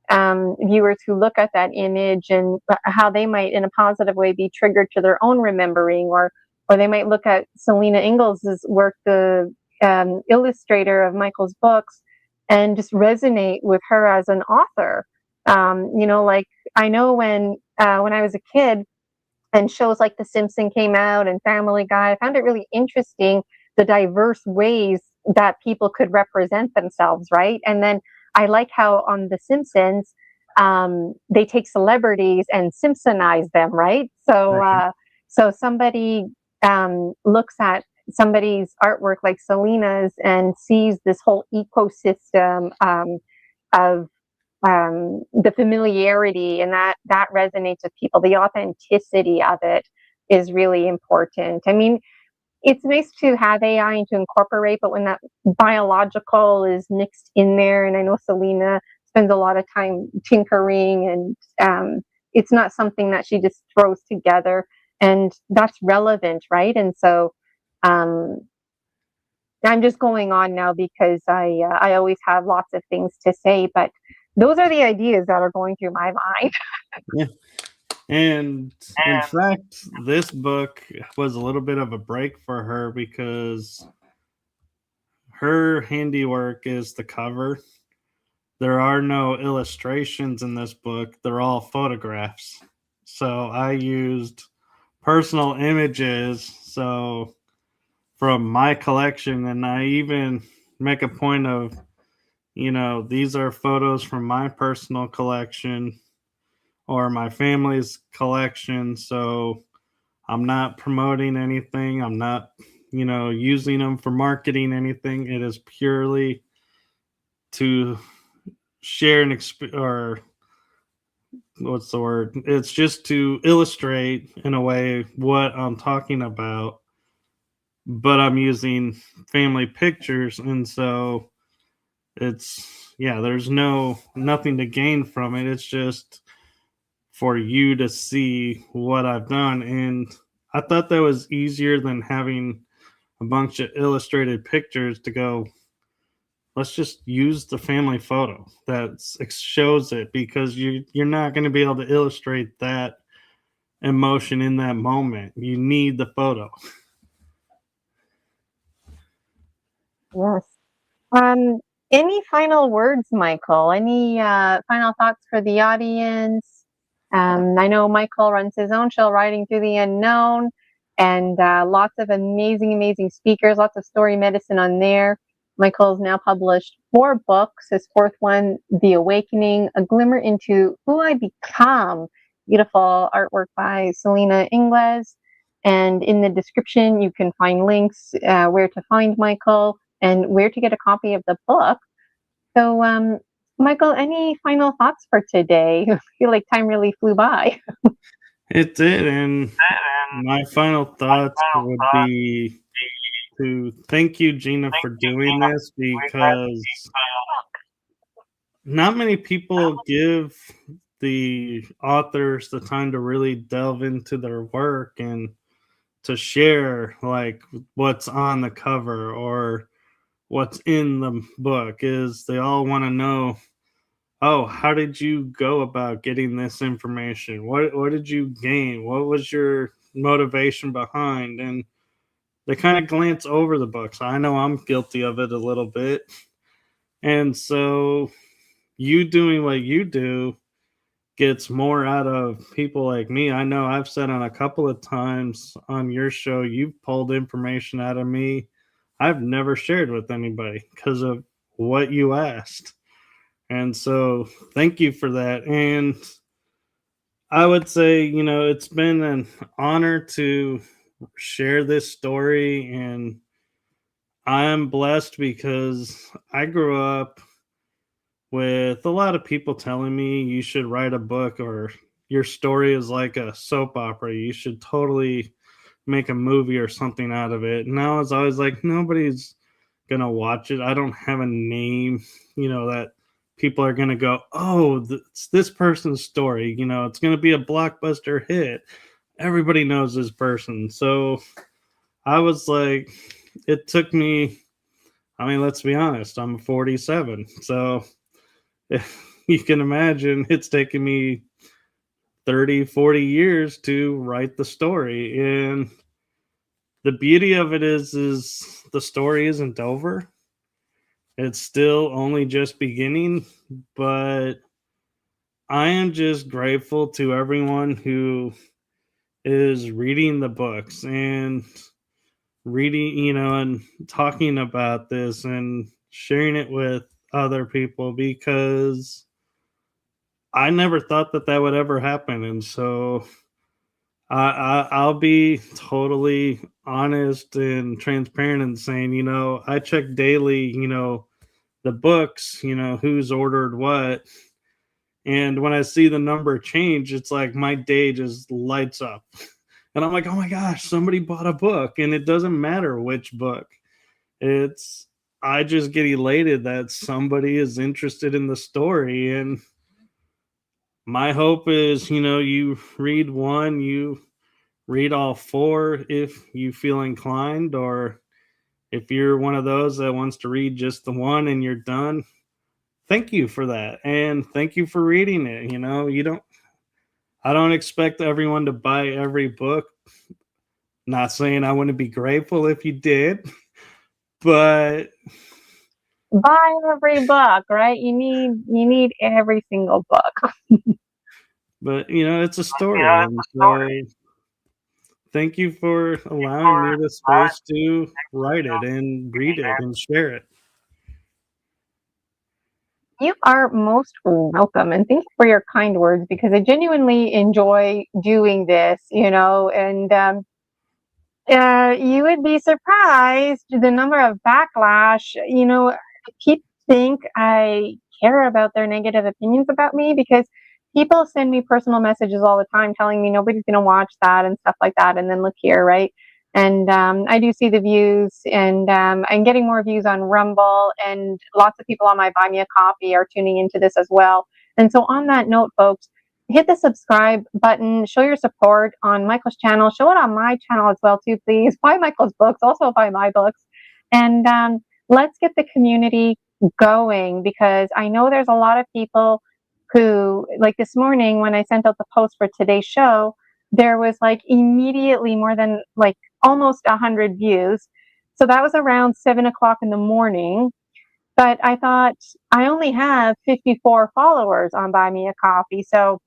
viewers who look at that image and how they might, in a positive way, be triggered to their own remembering, or they might look at Selena Ingalls' work, the illustrator of Michael's books, and just resonate with her as an author. Like I know when I was a kid, and shows like The Simpsons came out and Family Guy, I found it really interesting the diverse ways that people could represent themselves, right? And then I like how on The Simpsons, they take celebrities and Simpsonize them, right? So, Right. so somebody looks at somebody's artwork like Selena's and sees this whole ecosystem of the familiarity, and that resonates with people. The authenticity of it is really important. I mean, it's nice to have AI and to incorporate, but when that biological is mixed in there, and I know Selena spends a lot of time tinkering, and it's not something that she just throws together, and that's relevant, right? And so um, I'm just going on now because I always have lots of things to say, but those are the ideas that are going through my mind. Yeah. And in fact, this book was a little bit of a break for her because her handiwork is the cover. There are no illustrations in this book, they're all photographs. So I used personal images, so from my collection, and I even make a point of, these are photos from my personal collection or my family's collection. So I'm not promoting anything. I'm not, using them for marketing anything. It is purely to share an experience, or what's the word? It's just to illustrate in a way what I'm talking about, but I'm using family pictures. And so there's nothing to gain from it. It's just for you to see what I've done. And I thought that was easier than having a bunch of illustrated pictures to go, let's just use the family photo that shows it, because you're not going to be able to illustrate that emotion in that moment. You need the photo. Yes. Um, any final words, Michael? Any final thoughts for the audience? I know Michael runs his own show, Riding Through the Unknown, and lots of amazing, amazing speakers, lots of story medicine on there. Michael's now published 4 books. His 4th one, The Awakening, A Glimmer into Who I Become. Beautiful artwork by Selena Ingalls. And in the description, you can find links where to find Michael and where to get a copy of the book. So, Michael, any final thoughts for today? I feel like time really flew by. It did. And my final thoughts would be to thank you, Gina, for doing this, because not many people give the authors the time to really delve into their work and to share like what's on the cover or what's in the book. Is they all want to know, oh, how did you go about getting this information? What did you gain? What was your motivation behind? And they kind of glance over the books. I know I'm guilty of it a little bit. And so you doing what you do gets more out of people like me. I know I've said on a couple of times on your show, you've pulled information out of me I've never shared with anybody because of what you asked. And so thank you for that. And I would say, it's been an honor to share this story. And I am blessed because I grew up with a lot of people telling me you should write a book or your story is like a soap opera. You should totally make a movie or something out of it. And I was always like, nobody's gonna watch it. I don't have a name, that people are gonna go, oh, it's this person's story. It's gonna be a blockbuster hit. Everybody knows this person. So I was like, it took me. I mean, let's be honest. I'm 47, so you can imagine it's taken me 30, 40 years to write the story. And the beauty of it is the story isn't over. It's still only just beginning, but I am just grateful to everyone who is reading the books and reading, and talking about this and sharing it with other people because I never thought that would ever happen. And so I'll be totally honest and transparent in saying, I check daily, the books, who's ordered what. And when I see the number change, it's like my day just lights up. And I'm like, oh my gosh, somebody bought a book. And it doesn't matter which book. I just get elated that somebody is interested in the story. And my hope is, you read one, you read all four if you feel inclined, or if you're one of those that wants to read just the one and you're done, thank you for that. And thank you for reading it. I don't expect everyone to buy every book. Not saying I wouldn't be grateful if you did, but Buy every book, right? You need every single book. it's a story. And so thank you for allowing me the space to write it and read it and share it. You are most welcome, and thank you for your kind words because I genuinely enjoy doing this, and you would be surprised the number of backlash. People think I care about their negative opinions about me because people send me personal messages all the time telling me nobody's going to watch that and stuff like that. And then look here, right? And I do see the views, and I'm getting more views on Rumble, and lots of people on my Buy Me a Coffee are tuning into this as well. And so, on that note, folks, hit the subscribe button, show your support on Michael's channel, show it on my channel as well too, please. Buy Michael's books, also buy my books. And let's get the community going, because I know there's a lot of people who, like this morning when I sent out the post for today's show, there was like immediately more than like almost 100 views. So that was around 7 o'clock in the morning. But I thought I only have 54 followers on Buy Me a Coffee. So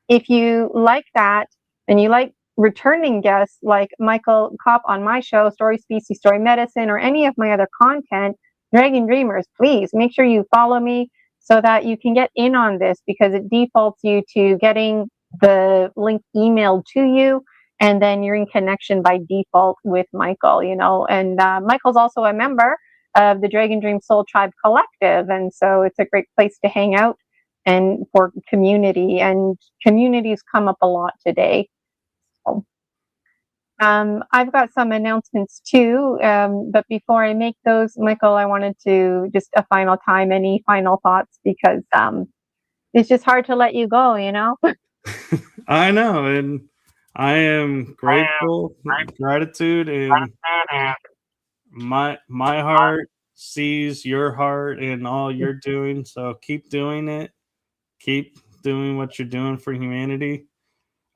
if you like that and you like returning guests like Michael Kopt on my show, Story Species, Story Medicine, or any of my other content, Dragon Dreamers, please make sure you follow me so that you can get in on this, because it defaults you to getting the link emailed to you, and then you're in connection by default with Michael, and Michael's also a member of the Dragon Dream Soul Tribe Collective, and so it's a great place to hang out and for community, and communities come up a lot today. So, I've got some announcements too, but before I make those, Michael, I wanted to just a final time, any final thoughts, because it's just hard to let you go, I know, and I am grateful, gratitude, and my heart sees your heart and all you're doing. So keep doing it. Keep doing what you're doing for humanity.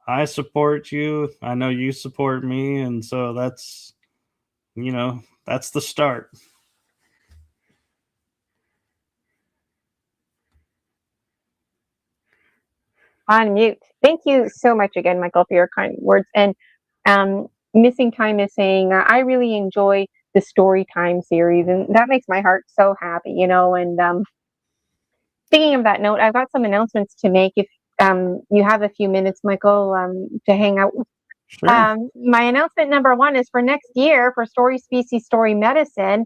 I support you. I know you support me, and so that's the start. on mute. Thank you so much again, Michael, for your kind words. And Missing Time is saying, I really enjoy the story time series, and that makes my heart so happy, you know. And speaking of that note, I've got some announcements to make. If you have a few minutes, Michael, to hang out. Sure. My announcement number one is for next year for Story Species, Story Medicine,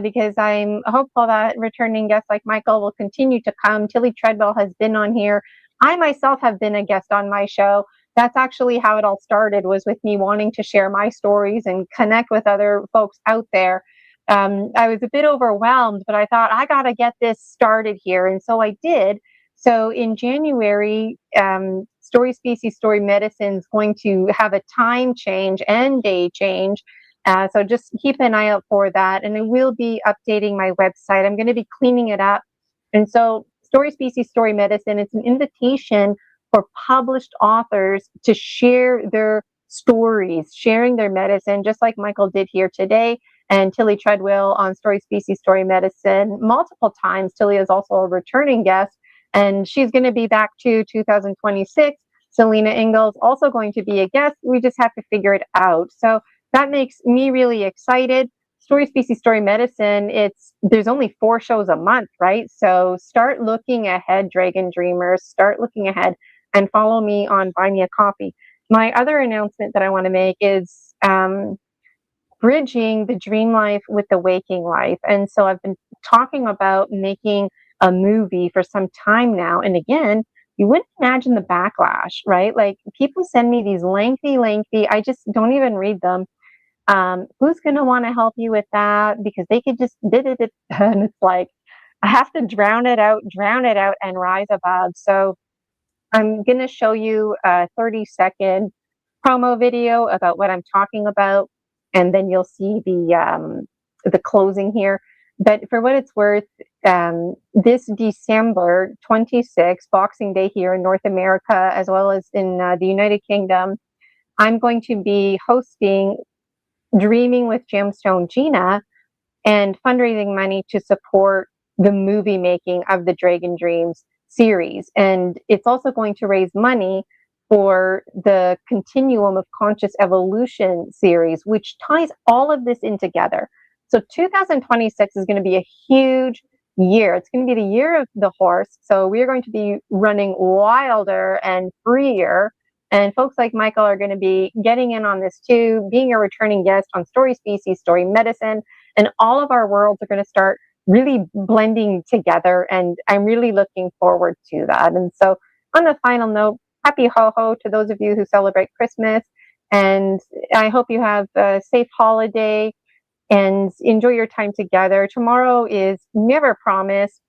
because I'm hopeful that returning guests like Michael will continue to come. Tilly Treadwell has been on here. I myself have been a guest on my show. That's actually how it all started, was with me wanting to share my stories and connect with other folks out there. I was a bit overwhelmed, but I thought I got to get this started here. And so I did. So in January, Story Species, Story Medicine is going to have a time change and day change. So just keep an eye out for that. And I will be updating my website. I'm going to be cleaning it up. And so Story Species, Story Medicine, it's an invitation for published authors to share their stories, sharing their medicine, just like Michael did here today. And Tilly Treadwell on Story Species, Story Medicine multiple times. Tilly is also a returning guest, and she's going to be back to 2026. Selena Ingalls also going to be a guest. We just have to figure it out. So that makes me really excited. Story Species, Story Medicine, there's only 4 shows a month, right? So start looking ahead, Dragon Dreamers. Start looking ahead and follow me on Buy Me a Coffee. My other announcement that I want to make is bridging the dream life with the waking life. And so I've been talking about making a movie for some time now. And again, you wouldn't imagine the backlash, right? Like, people send me these lengthy, I just don't even read them. Who's going to want to help you with that? Because they could just did it. And it's like, I have to drown it out and rise above. So I'm going to show you a 30-second promo video about what I'm talking about, and then you'll see the closing here. But for what it's worth, this December 26th, Boxing Day here in North America, as well as in the United Kingdom, I'm going to be hosting Dreaming with Gemstone Gina and fundraising money to support the movie making of the Dragon Dreams series. And it's also going to raise money for the Continuum of Conscious Evolution series, which ties all of this in together. So 2026 is going to be a huge year. It's going to be the year of the horse. So we're going to be running wilder and freer. And folks like Michael are going to be getting in on this too, being a returning guest on Story Species, Story Medicine. And all of our worlds are going to start really blending together. And I'm really looking forward to that. And so on the final note, happy ho-ho to those of you who celebrate Christmas. And I hope you have a safe holiday and enjoy your time together. Tomorrow is never promised.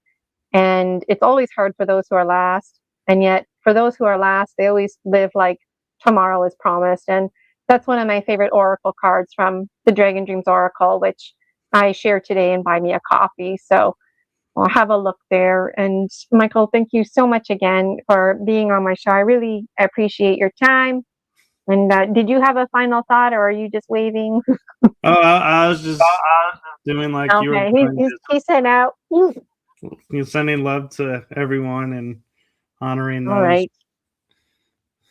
And it's always hard for those who are last. And yet for those who are last, they always live like tomorrow is promised. And that's one of my favorite oracle cards from the Dragon Dreams Oracle, which I share today and Buy Me a Coffee. So I'll have a look there. And Michael, thank you so much again for being on my show. I really appreciate your time. And did you have a final thought, or are you just waving? Oh, I was just doing like you were Okay, doing, he's sent out. All sending love to everyone and honoring those. right.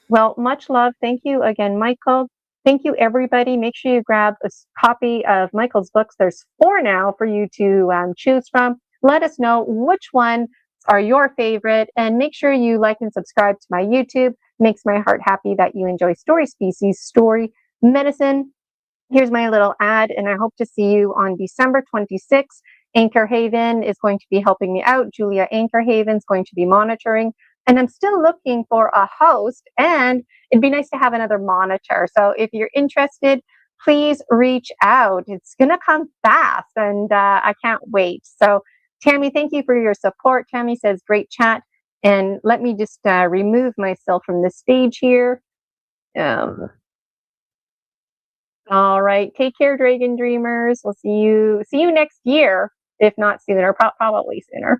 Well, much love. Thank you again, Michael. Thank you, everybody. Make sure you grab a copy of Michael's books. There's 4 now for you to choose from. Let us know which one are your favorite, and make sure you like and subscribe to my YouTube. Makes my heart happy that you enjoy Story Species, Story Medicine. Here's my little ad, and I hope to see you on December 26th. Anchor Haven is going to be helping me out. Julia Anchor Haven is going to be monitoring. And I'm still looking for a host, and it'd be nice to have another monitor. So if you're interested, please reach out. It's going to come fast, and I can't wait. So Tammy, thank you for your support. Tammy says, great chat. And let me just remove myself from the stage here. All right. Take care, Dragon Dreamers. We'll see you next year, if not sooner, probably sooner.